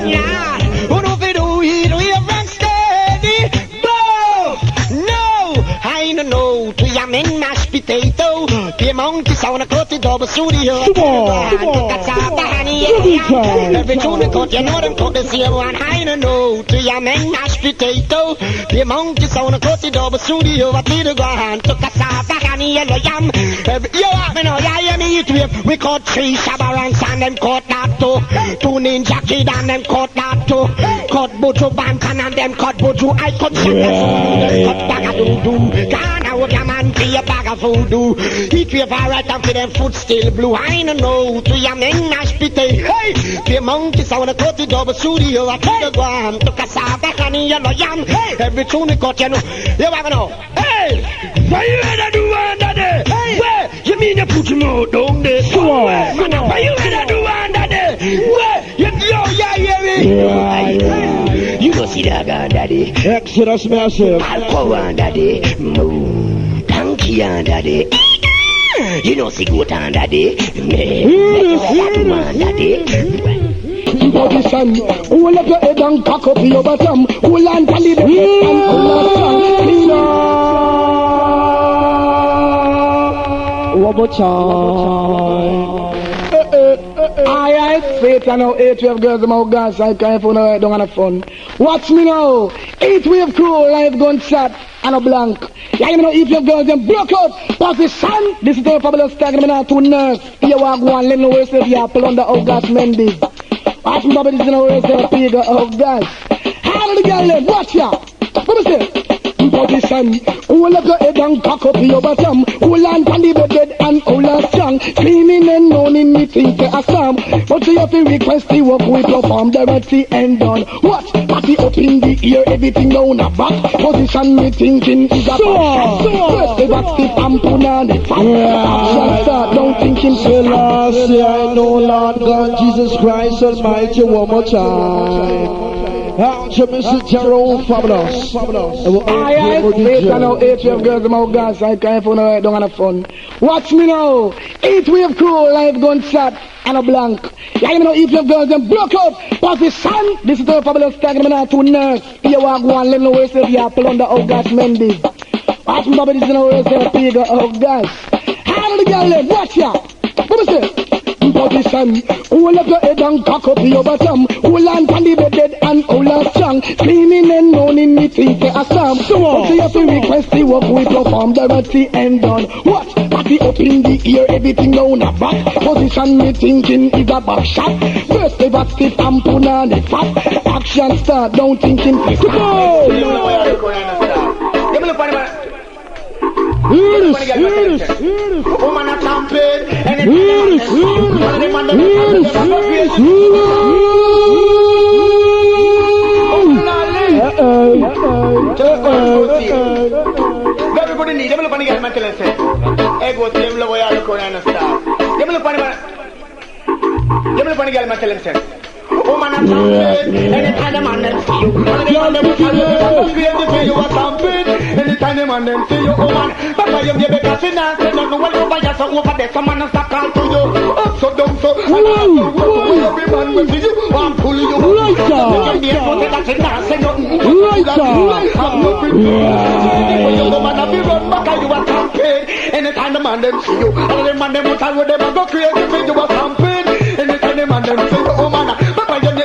Lord, who do we do it? We have rock steady. No, I don't know. monkey sound a cut the double studio. Every tune they cut, you know them cut the same one. I don't know. To your main mashed potato. The monkey sound a cut the double studio. I feel the ground. To cassava, honey, yellow yam. Me know, yeah, hear me Heatwave. We cut 3 Shabarans and them cut that too. 2 Ninja Kid and them cut that too. Cut Buju Bantan and them cut Buju. I cut Shaka, cut Bagadoo. Can't hold your man to your bag of voodoo. Heatwave alright and for them foot still blue. I don't know. To your main mashed potato. Hey, the monkey sound a cut the double studio. I feel the ground. To cassava, honey, yellow yam. Every tune they cut, you know. You ever know? Hey, what you ever do under there? Hey, where? You mean you put him out down there? Sure. Man, what you ever do under there? Where? Yeah, you don't see that under there. Exodus massive. I'll go under there. Moo, donkey under there. You know see goat under there. Under there. Position, hold up your head and cock up your bottom. Hold on to the head and hold Alright, faith and now Heatwave girls, I'm out guys, I can't phone right down on the phone. Watch me now, Heatwave crew, live gunshot and a blank. Yeah, you know Heatwave girls, them broke out, position. This is the fabulous tag, I'm not too nurse. Here we go and let me know where you are, pull on the August Mendes. Watch me, Bobby, this is the way to pig, oh guys. How the girl live? Watch ya. What is it? Position. Hold up your head and cock up your bottom. Hold on to the bed and hold on strong. Cleaning and moaning, me think a song. But you have to request the work we perform. The red sea end done. Watch. Party up in the ear, everything down the back. Position me thinking is a shot. First the back stiff and put on the fat. Action start, don't thinking Selassie, I know Lord God Jesus Christ Almighty one more time. Out to Mr. Jamrock, fabulous. I faith and now Heatwave girls, I'm out guys, I can't phone right down on the phone. Watch me now, Heatwave crew, live gunshot and a blank. Yeah, you know Heatwave girls, them broke out, position. This is the fabulous tag, I'm not too nurse. Here we go and let me know where you are, pull on the August Mendes. Watch me, Bobby, this is the way to pig, oh guys. How the girl live? Watch ya. What is it? Position. Hold up your head and cock up your bottom. Hold on to the bed and hold on strong. Cleaning and moaning, me think a song. So you have to request the work we perform. The red sea end done. Watch. Party up in the ear, everything down the back. Position me thinking is a back shot. First the back stiff and put on the fat. Action start, don't thinking to go. Woman a champion, and everybody need them. Look on the girl, man. Tell us, hey, go to them. Love you, look on the star. Them look on the girl, man. Tell us, woman a champion, anytime the man them see you. Anytime the man them see you, woman. But why you give a gas in and say, no, well, over here, so over there, someone else start call to you. Up, so down, so, every man will see you, I'm pulling you. Right down. Anytime the man them see you, all the man them will tell you, they will go crazy, say you a champion. Anytime the man them see you, woman.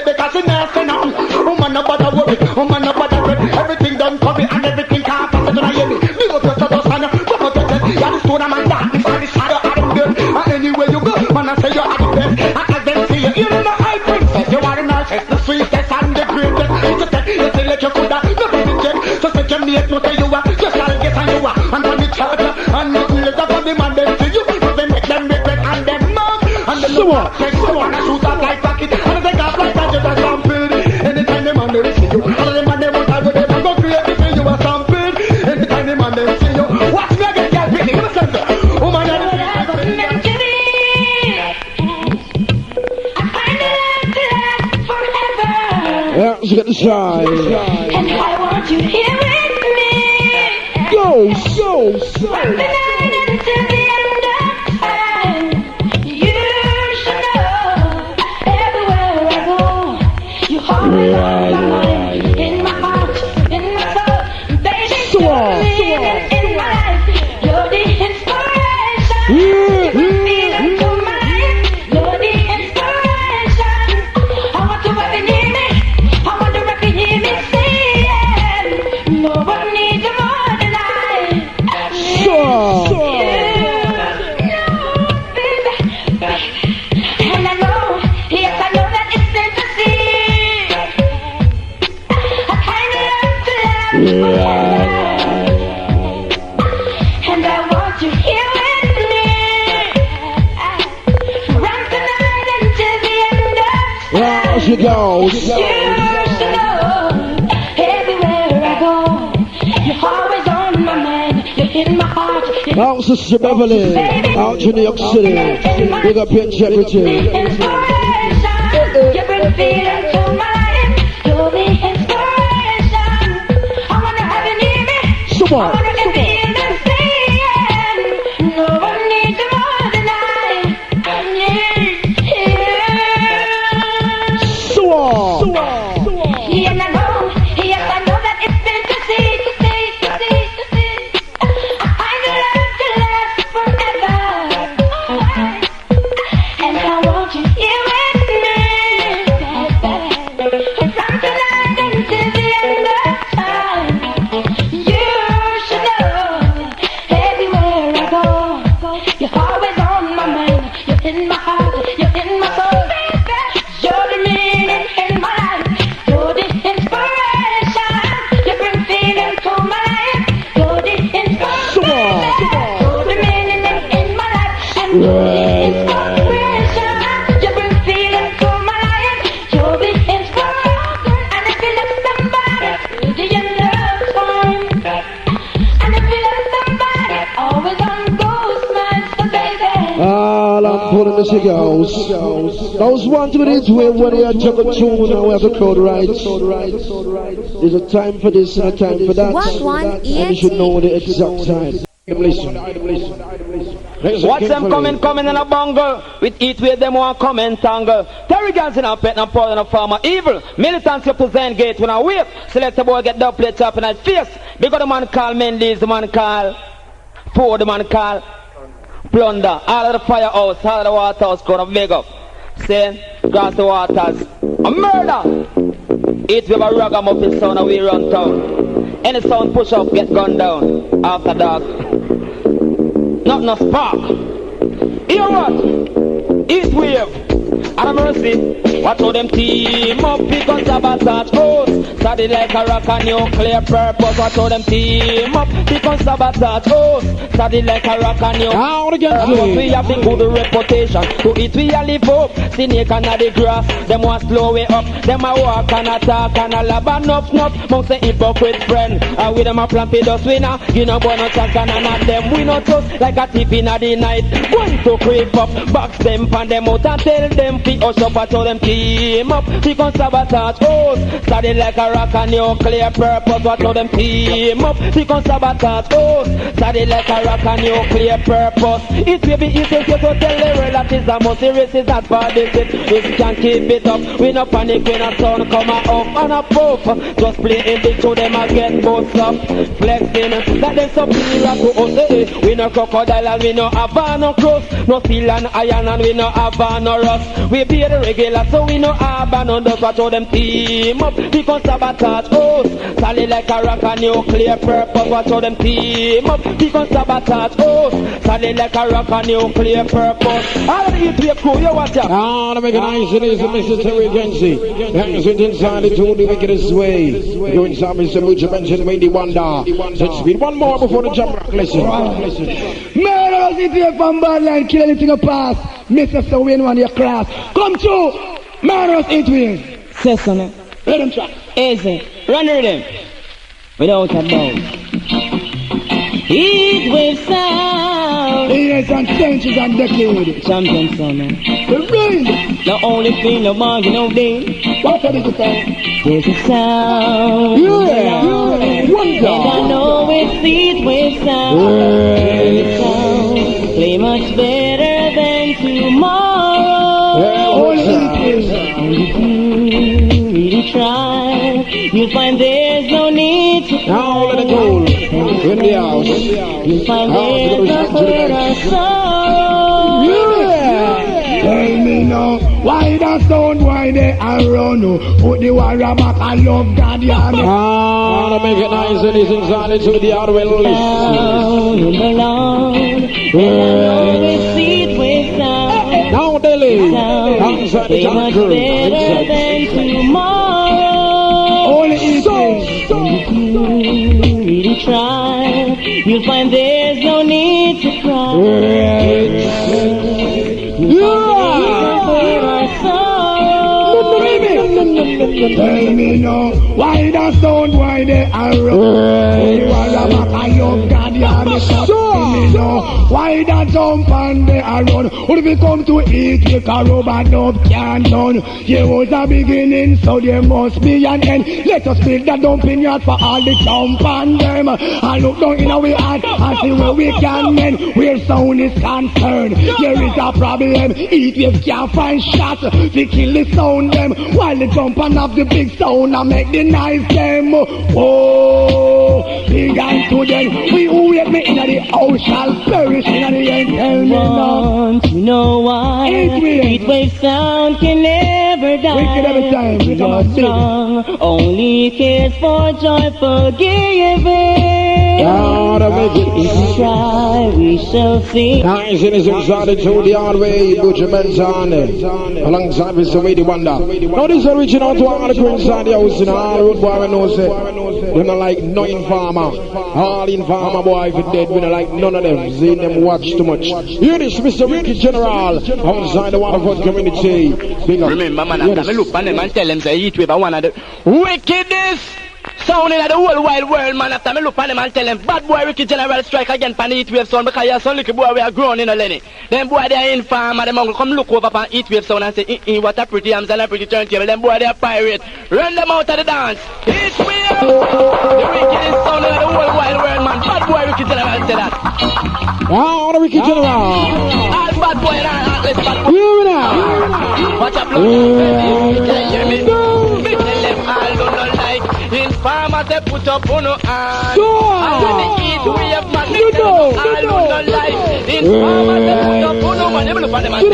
Because in there, say nothing. Woman, no bother worry. Woman, no bother worry. Everything done for me and everything can't pass it on you. Big up your son, son. Come on, get it. You're the stone of man, that the body shadow out of them. And anywhere you go, man, I say you're at the best. And as them see you, you know the high princess. You are the nicest, the sweetest, and the greatest. You say let you could have nothing to check. So say you need to say you are. Just I'll get on you are. And on the church, and the place up on the man, them see you. So they make them regret and them mad. And the look at sex, so and I shoot up like pocket. And they got like that, just a champion. Anytime the man they see you, all the man they want to go, they go create to you a champion. Anytime the man they see you, watch me again, girl, pretty, give me something. Oh my God. Meant to be. I find it out to last forever. Yeah, let's get the shine. And I want you here with me. Go. From the night until the end of time. You should know, everywhere I go, you hold me on my mind, in my heart, in my soul. Baby, you're the living in my life. You're the inspiration. Out Sister Beverly, out to New York City. Big up your integrity. Inspiration, you've been feeling to my life. You're the inspiration. I wanna have you near me. I wanna be in the sea. No one needs you more than I need you. And I know, yes, I know that it's been to see. I love to last forever. And I want you here with me. From tonight until the end of time. You should know, everywhere I go, you're always on my mind. You're in my heart, you're in my soul. You're the meaning in my life. You're the inspiration. You bring feeling to my life. You're the inspiration. You're the meaning in my life. And you're the inspiration. You bring feeling to my life. You're the inspiration. And if you love somebody, do you love time? And if you love somebody, always on those smiles, so baby. All I'm pulling this girls. Those want to it way when you juggle tune and we have the crowd right. There's a time for this and a time for that. And you should know the exact time. Watch them coming in a bungle. With Heatwave them want come and tangle. Terry guns in a pet and Paul and a farmer evil. Militants represent gate when I whip. Select the boy get dubplates up in his face. Because the man call Mendes, the man call Poor, the man call Plunder. All of the firehouse, all of the waterhouse gonna big up. Say, cross the waters. A murder! Heatwave a ragamuffin sound and we run town. Any sound push up, get gunned down. After dark. Not no spark. Hear what? Heatwave. And a mercy. Watch how them team up because sabotage host. Study like a rock and nuclear purpose. Watch how them team up because sabotage host. Study like a rock and nuclear purpose. We have the good reputation. To it we a live up. Snake and the grass. Them want slow way up. Them a walk and a talk and a lab and nuff. Most a hypocrite friend. And with them a plan for us winner. You know boy no chance and not them. We not us like a thief in the night. Going to creep up. Box them pan them out and tell them fi us up. Watch how them team up. We can sabotage us. Study like a rock and nuclear purpose. Watch how them team up. We can sabotage us. Study like a rock and nuclear purpose. It will be easy to tell the relatives that most serious is not for this. We can keep it up. We no panic when a sun come up and a puff. Just play in the show them a get boost up. Flexing that them superior to us. We no crocodile and we no have no cross. No steel and iron and we no have no rust. We be the regular so we no have no dust. Watch how them team up. We can sabotage us. Solid like a rock and nuclear purpose. Watch how them team up. We can sabotage us. Solid like a rock and nuclear purpose. All of the Heatwave crew, you watch out. Ah, to make it nice, it is a Mr. Terry Gency. Hangs it inside it to the wickedest way. Doing some Mr. Mucha mention Wendy Wonder. Let's speed one more before the Jamrock. Listen. Murder us into your from Badland, kill anything a pass. Mr. So win one your class. Come through. Murder us into him. Say something. Rhythm track. Easy. Run the rhythm. Without a doubt. Heatwave sound. Years and centuries and decades. Champion sound, man. The rain. The only thing no bargain no day. What are the sound? There's a sound. Yeah. Wonder. And I know it's Heatwave sound. Heatwave sound. Play much better than tomorrow. Only really try. You'll find there's no need to cry. Now let it go. In the house. You'll find there's no hurt or sorrow. Tell me now, why the sound, why they around you? Put the warrior back, I love God, yeah. Ah, to make it nice, it is inside to the Outwell list. Down in the Lord, and I know it's Heatwave sound. Now Delhi, Sound play much better than tomorrow. Only eating. Really try, you'll find there's no need to cry. Tell me now, why the sound, why they around? You are a back, I love God, yeah, me know. Why that jump and they are run? Or if we come to eat, we can rub and up can done. Here was a beginning, so there must be an end. Let us build a dumping yard for all the jump and them. And look down in our heart and see where we can mend. Where sound is concerned, there is a problem. Heatwave can't find shots to kill the sound them. While the jump and have the big sound and make the nice them. Oh, big and to them. We who wait me in the house shall perish in the end. Tell me now. You know why? Heatwave sound can never die. We can every time. We come and song only cares for joyful giving. If we try, we shall see. Nice in his exotic to the hard way, Butcher Benson, alongside Mr. Wady Wonder. Now this original to all the Queen inside the house in all road boy we know say. They don't like no informer. All informer boy if dead, we don't like none of them. See them watch too much. Here this Mr. Reggae General outside the Waterford community. Big up. Remember man, after me look on them and tell them say Heatwave are one of the wickedest sound in the whole wide world, man. After me look on them and tell them bad boy Reggae General strike again for the Heatwave sound because you're some little boy we are grown in a Lenny. Them boy they are informer, them will come look over for Heatwave sound and say what a pretty arms and a pretty turntable. Them boy they are pirate. Run them out of the dance. Heatwave, the wickedest sound in the whole wide world, man. Bad boy Reggae General say that. Oh, the Reggae General. All bad boy and heartless bad boy. Hear me now. Watch out, blood. Hear me. Me tell them all don't like. Informer they put up on no hand. And when they eat we have man. Me tell them all don't like. Informer they put up on no man. They look on them and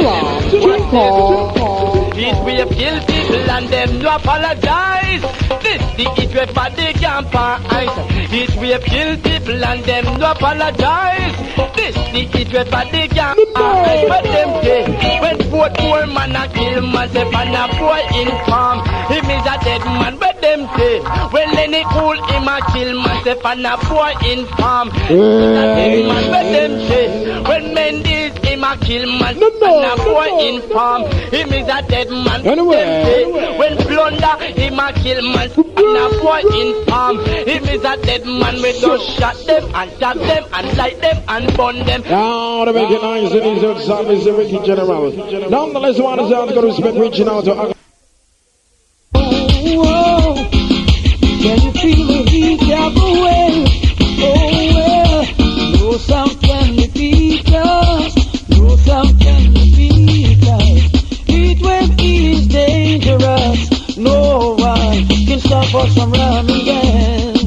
Heatwave kill people and them no apologize. This the Heatwave body campaign. Heatwave kill people and them no apologize. This the Heatwave body campaign. But them day when both poor man a kill myself and a boy inform. Him is a dead man. But them day when Lenny cool him a kill myself and a boy inform. Him is a dead man. But them day when Mendy's him a kill myself and a boy inform. Him is a dead man. Anyway. When plunder him a kill man and a boy inform. Him is a dead man. We just shot them and stab them and light them and burn them. Now to make it nice and easy outside Mr. Reggae General. Nonetheless, one is out to go to spend reaching out to Can you feel the heat of the way? Oh well, no sound can defeat us. No sound can defeat us. Heatwave is dangerous. No one can stop us from running dance.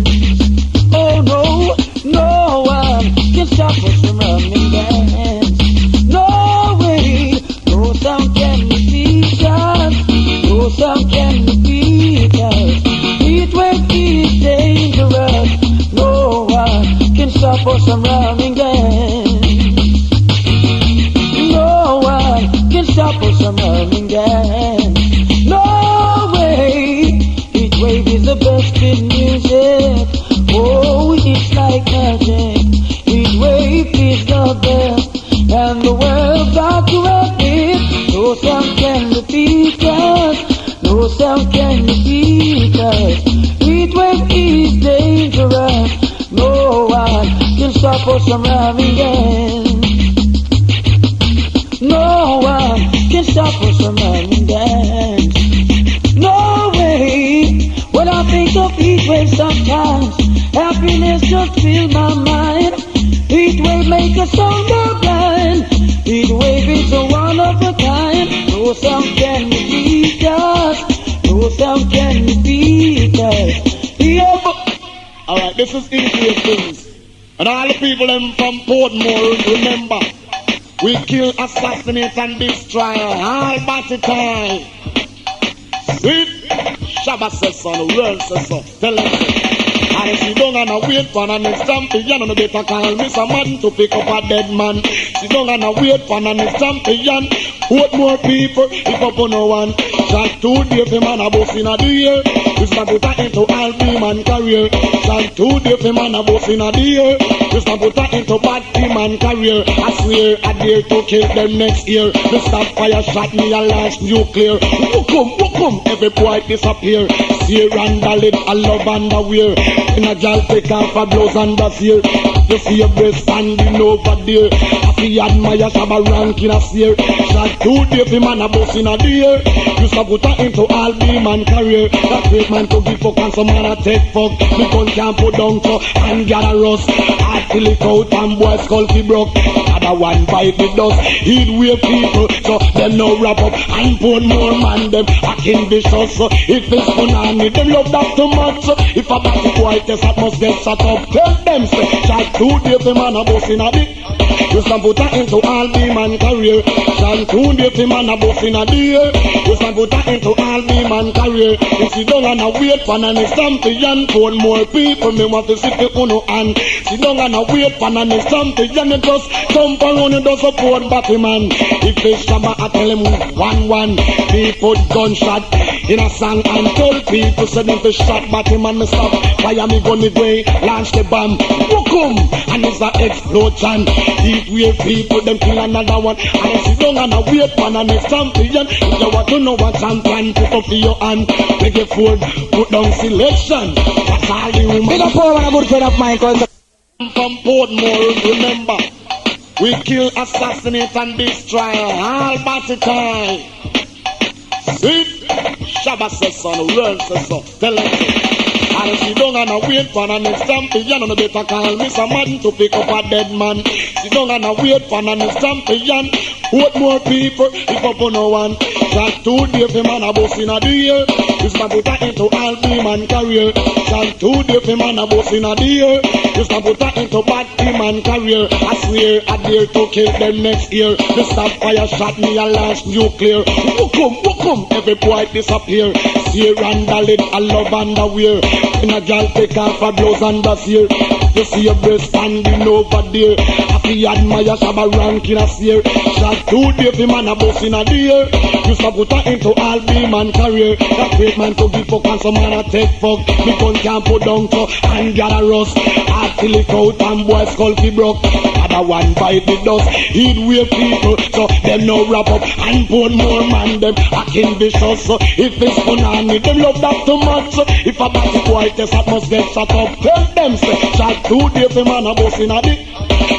Oh no, no one can stop us from running dance. No way, no sound can defeat us. No sound can defeat us. Heatwave is dangerous. No one can stop us from running dance. No one can stop us from running dance. No way. Heatwave is the best in music. Oh, it's like magic. Heatwave is the best, and the world got to have it. No sound can defeat us. No sound can defeat us. Heatwave is dangerous. No one can stop us from running dance. No one can stop us from running dance. No way. When I think of Heatwave sometimes, happiness just fills my mind. Heatwave make us so blind. Heatwave is a one of a kind. No sound can defeat us. No sound can defeat us. Alright, this is Heatwave things. And all the people them from Portmore, remember, we kill, assassinate and destroy all battle time. Sweet Shabba says so, the world says so. Tell them so. And if you don't gonna wait for an champion, you better call me some man to pick up a dead man. She don't gonna wait for an champion. What more people if up on no one? Shot 2 days the man a boss in a year. This man put her into all man career. Shot 2 days the man a boss in a year. This man put her into bad man career. I swear I dare to kill them next year. The stop fire shot me a last nuclear. Who come, every boy disappear. See Randall it, I love underwear. In a jail take off a blouse and that's here. You see your breast standing over there. I see admire Shabba rank in a sphere. Shot 2 days the man a bust in a deer. You stop put her into all the man career. That great man to give fuck and some man a take fuck. Me gun can't put down so and gather rust. Hard till it out and boy skull fi broke. Other one bite the dust. Heatwave people so them no wrap up and put more man them acting vicious. So if it's punani them love that too much. So if a batty boy test that must get shut up. Tell them say shot 2 days the man a bust in a dick. You stand put her into all the man career. Shot 2 days the man a bust in a deer. You stand put her into all the man career. You sit down and a wait for an champion. For more people me want to sit the uno and sit down and a wait for an champion. You just jump around and just support Batman. If they Shabba I tell him 1-1. They put gunshot in a song and tell people say them to shot Batman me stop. Fire me gun me way, launch the bomb. Boom! And it's a explosion. Heatwave people them kill another one. And I sit down and a wait for an champion. If you want to know what champion, put up your hand. Reggae food, put down selection. That's all the woman. Big up for one a good friend of mine called from Portmore, remember. We kill, assassinate and destroy all batty time. See? Shabba says so, the world says so. Tell them so. And if you don't gonna wait for an champion, you better call me some man to pick up a dead man. You don't gonna wait for an champion. What more people if up on no one? Shot 2 days the man a bust in a deer. This man put her into all the man career. Shot 2 days the man a bust in a deer. This man put her into bad the man career. I swear I dare to kill them next year. This stop fire shot me a launch nuclear. Boom, every boy disappear. Sear and Dalit, I love underwear. In a gal take off her blouse and that's here. You see your breast standing over there. I feel admire Shabba rank in a sphere. Shot 2 days the man a bust in a deer. You stop put her into all the man career. That great man to give fuck and some man a take fuck. Me gun can't put down so and gather rust. Hard till it out and boy skull fi broke. Other one bite the dust. Heatwave people so them no wrap up and put more man them acting vicious. So if it's punani them love that too much. So if a batty boy test that must get shut up. Tell them say shot 2 days the man a bust in a dick.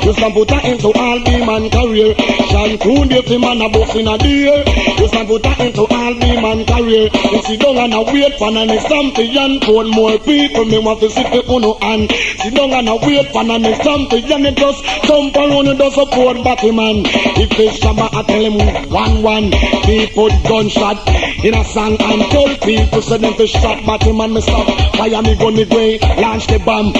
You stand put her into all the man career. Shot 2 days the man a bust in a deer. You stand put her into all the man career. You sit down and a wait for an champion. For more people me want to sit the uno and sit down and a wait for an champion. And just jump around and just support Batman. If they Shabba I tell him 1-1. They put gunshot in a song and tell people say them to shot Batman me stop. Fire me gun me way, launch the bomb.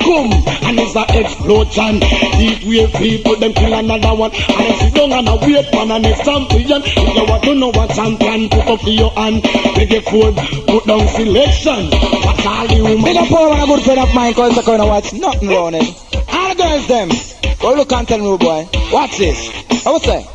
Boom! And it's a explosion. Heatwave people them kill another one. And I sit down and I wait for an champion. If you want to know what champion, put up your hand. Reggae food, put down selection. That's all the woman. Big up for one a good friend of mine called Sakona Watch. Nothing wrong it. All the girls them. Go look and tell me boy. What's this? I would say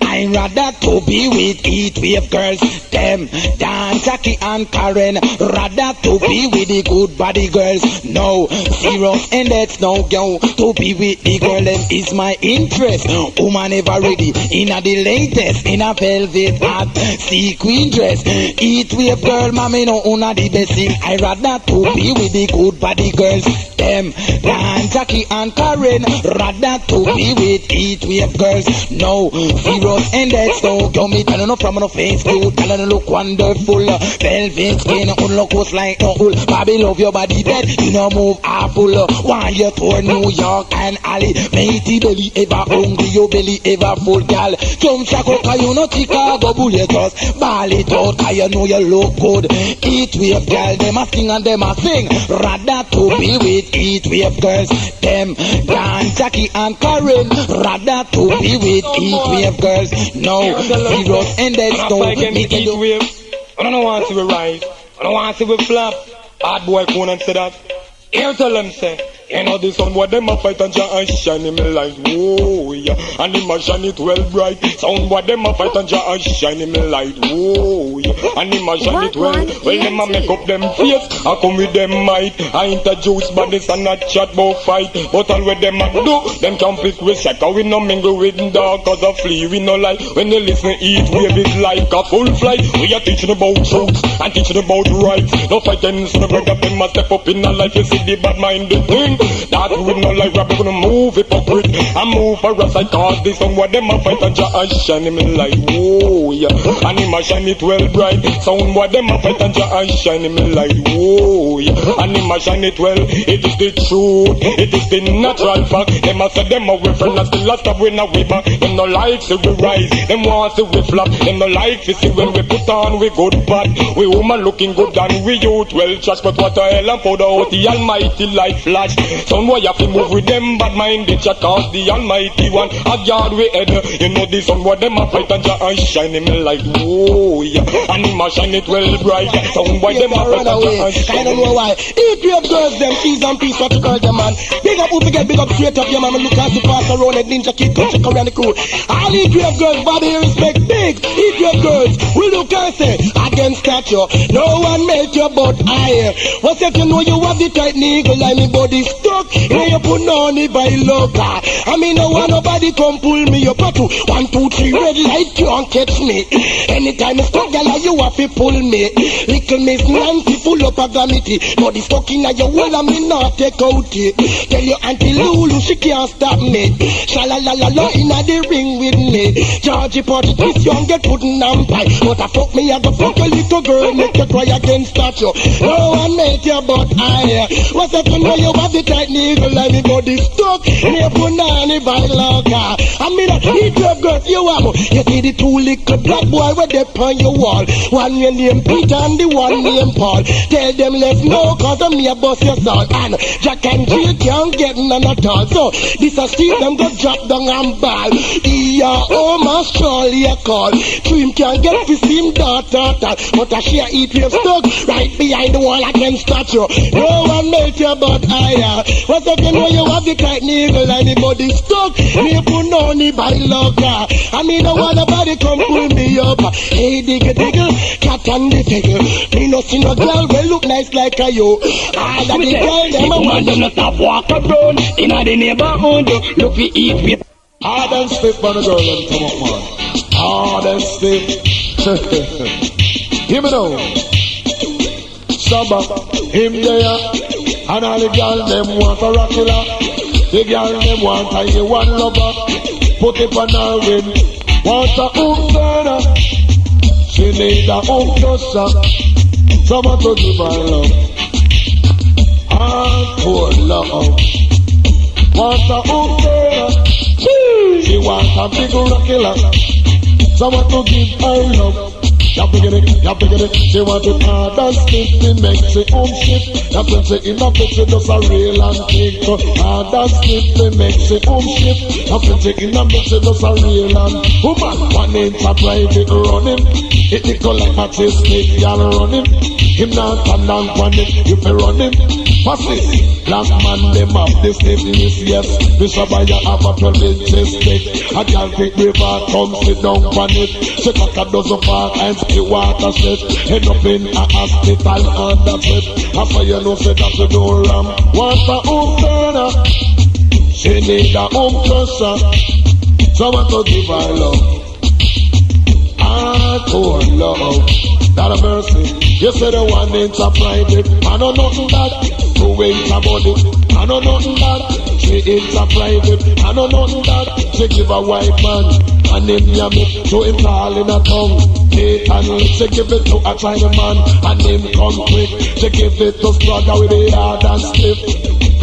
I'd rather to be with Heatwave girls, them, Dan, Jackie and Karen. Rather to be with the good body girls. No, serious and that's no go. To be with the girl, them is my interest. Woman ever ready, in a the latest, in a velvet hat, sequin dress. Heatwave girl, mommy no una the best thing. I'd rather to be with the good body girls, them, Dan, Jackie and Karen. Rather to be with Heatwave girls. No, serious and that's no go. Me tell no from no face cute, tell no look wonderful. Velvet skin, look close like no wool. Bobby love your body dead, you know move apple. While you tour New York and alley, matey belly ever hungry, your belly ever full, gal. Jump shako, cause you know Chicago bullet us. Ball it out, cause you know you look good. Heatwave girl, them a sing and them a sing. Rather to be with Heatwave girls, them, Dan, Jackie and Karen. Rather to be with Heatwave girls. No, serious and that's no me can do. I don't want to be rise. I don't want to be flap. Bad boy come and say that. Here tell them say, you know this one what them a fight and ja and shine him light. Whoa, yeah. And him a shine it well bright. Sound what them a fight and ja and shine him light. Whoa, yeah. And him a shine it well. Well them a make up them face. I come with them might. I introduce bodies and not chat about fight. But all what them a do, them can pick with shack. We no mingle with dog cause a flea we no like. When they listen Heatwave is like a full flight. We are teaching about truth and teaching about rights. No fight them so no break up them a step up in a life. You see the bad mind the thing. That we no like rap, we gonna move hypocrite. I move for us, I cause this song what them a fight and Jah and shine him like whoa, yeah. And him a shine it well bright. Sound what them a fight and Jah and shine him like whoa, yeah. And him a shine it well. It is the truth, it is the natural fact. Them a say them a we friend and still a stop when a we back. Them no like to we rise, them want to we flop. Them no like to see when we put on we good bad. We woman looking good and we youth well trash. But what the hell and powder out the almighty like flash. Some boy have to move with them bad mind. They chat cause the almighty one a guard we head. You know this one what them a fight and Jah and shine him like whoa, yeah. And him a shine it well bright. Some boy them a fight and Jah and shine. I don't know why. Heatwave girls them ease and peace what to call them man. Big up who forget, big up straight up your man. Look as the pass around that ninja kid come check around the crew. All Heatwave girls body respect big. Heatwave girls we look and say against statue. No one make your butt higher. What's if you know you have the tight niggle like me body stuck. Here you put on it by loca. I mean no one nobody come pull me up at 1, 2, 3 red light can't catch me. Anytime I stuck girl you have to pull me. Little Miss Nancy full up a glamity. Body stuck in your hole and me not take out it. Tell your auntie Lulu she can't stop me. Sha-la-la-la-la inna the ring with me. Georgie party twist young get put in and pie. But I fuck me I go fuck a little girl make you cry against statue. No one make your butt higher. What's up you know you have the tight niggle like me body stuck. Me put on it by loca. I mean a Heatwave girls you have. You see the two little black boy where they on your wall. One named Peter and the one named Paul. Tell them let's know cause I'm me a bust your soul. And Jack and Jill can't get none at all. So this a steal them go drop down and ball. Yeah, oh my surely a call. Dream can't get to see him daughter. But I share Heatwave stuck right behind the wall against statue. No one melt your butt higher. What's up you know you have the tight niggle and the body stuck. Me put on it by loca. I mean no one nobody come pull me up. Hey diggle diggle, cat and the figure. Me no see no girl will look nice like a you. All of the girls them a want them not stop walk around inna the neighborhood. Look we eat with hard and stiff man, the girl and come up man. Hard and stiff. Hear me now. Saba, him there, and all the girls them want a rockilla. The girl them want a one lover. Put it on her ring. Want a hook burner. She need a hook dusser. Someone to give her love. Hardcore love. Want a hook burner. She want a big rockilla. Someone to give her love. You have to get it. She want it hard and stiff. It makes it shift. You have to say in a bit she does a real and kick. Hard and stiff. It makes it shift. You have to say in a bit she does a real and woman. 1 inch of private running. It nickel like a chase snake. Y'all running. Him not come down on it. You fi run him. What's this? Black man them have the stiffness. Yes. Bishop I have a 12 inches thick. A girl take river come sit down on it. She got a dozen park and the water set. End up in a hospital and that's it. After you know say that you do ram. Want a home burner. She need a home crusher. Someone to give her love. Hardcore love. That a mercy. You say the 1 inch of private. I know nothing bad. 2 inch of body. I know nothing bad. 3 inch of private. I know nothing bad. She give a white man. And him yummy. To him tall in a tongue. And she give it to a China man. And him come quick. She give it to Struggle with the hard and stiff.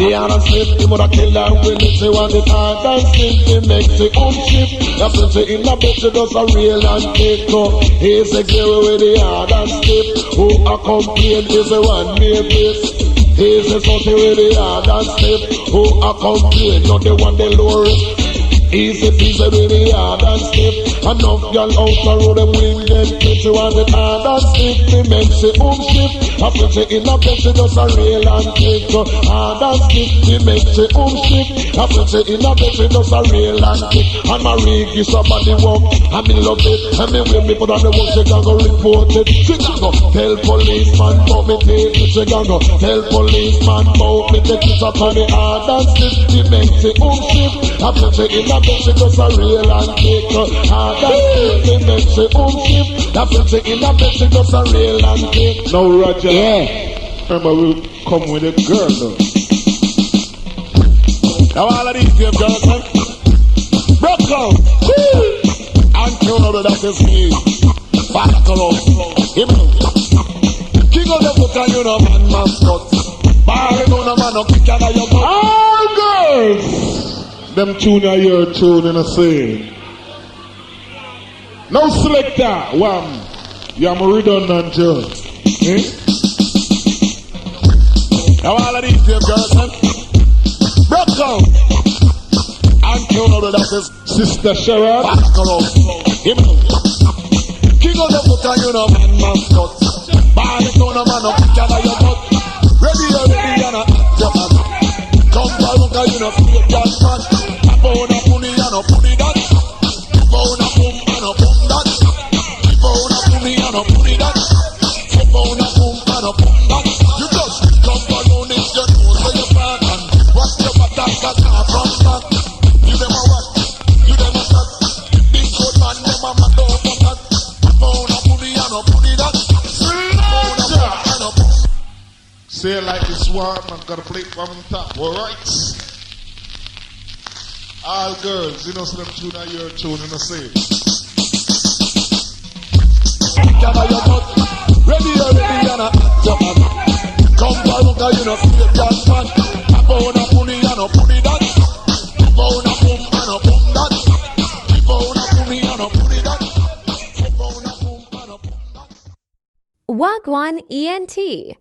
The hard and stiff. He woulda kill her when she want it hard and stiff. He makes it shift. You have to say in a bit she does a real and kick. So he's a girl with the hard and stiff. Who a complain is the one made this. He's a something with the hard and stiff. Who a complain not the one they lowest. Easy peasy with the hard and stiff. Enough y'all out the road them wing get clipped. You want it hard and stiff. He makes it shift. I put it in a bed she does a real and kick. So hard and stiff. He makes it shift. I put it in a bed she does a real and kick. And my Reggae somebody walk. And me love it. And me when me put on the work she can go report it. She can go tell policeman about me take it. She can go tell policeman about me take it. Up on the hard and stiff. He makes it shift. I put it in a bed she does a real and kick. Hard and stiff. He makes it shift. I put it in a bed she does a real and kick. Now Roger. Yeah. Remember we'll come with a girl now. Now all of these game girls, man. Broke down. Uncurable, that is me. Back along. Give me. King of the book and you know man mascot. Barring on a man no kick out of your butt. All girls. Them tune a year tune in a scene. No selector, wham. Yeah, I'm a redundant judge. Eh? Now all of these girls, man. Broke down. Uncurable, that is Sister Sharon. Back along. Give me. King of the book and you know man mascot. Barring on a man no kick out of your butt. Ready and a hot man. Come by look at you know feel that man. Bound a pony and a pony that. Bound a boom and a boom that. Bound a pony and a pony that. Bound a boom and a boom that. You just come alone if you know where you're back and watch your back that car from back. You them a what? You them a shot. Big good man them a mad over that. Bound a pony and a pony that. Bound a boom and a boom. Say it like it's warm, I'm gonna play it from the top, alright? All girls, you know, so them tune a year tune in the same. Ready, and a come by, look at you know, see the dance man. Bound a pony and a pony that. Bound a boom and a boom that. Bound a pony and a pony that. Bound a boom and a boom that. Wagwan ENT.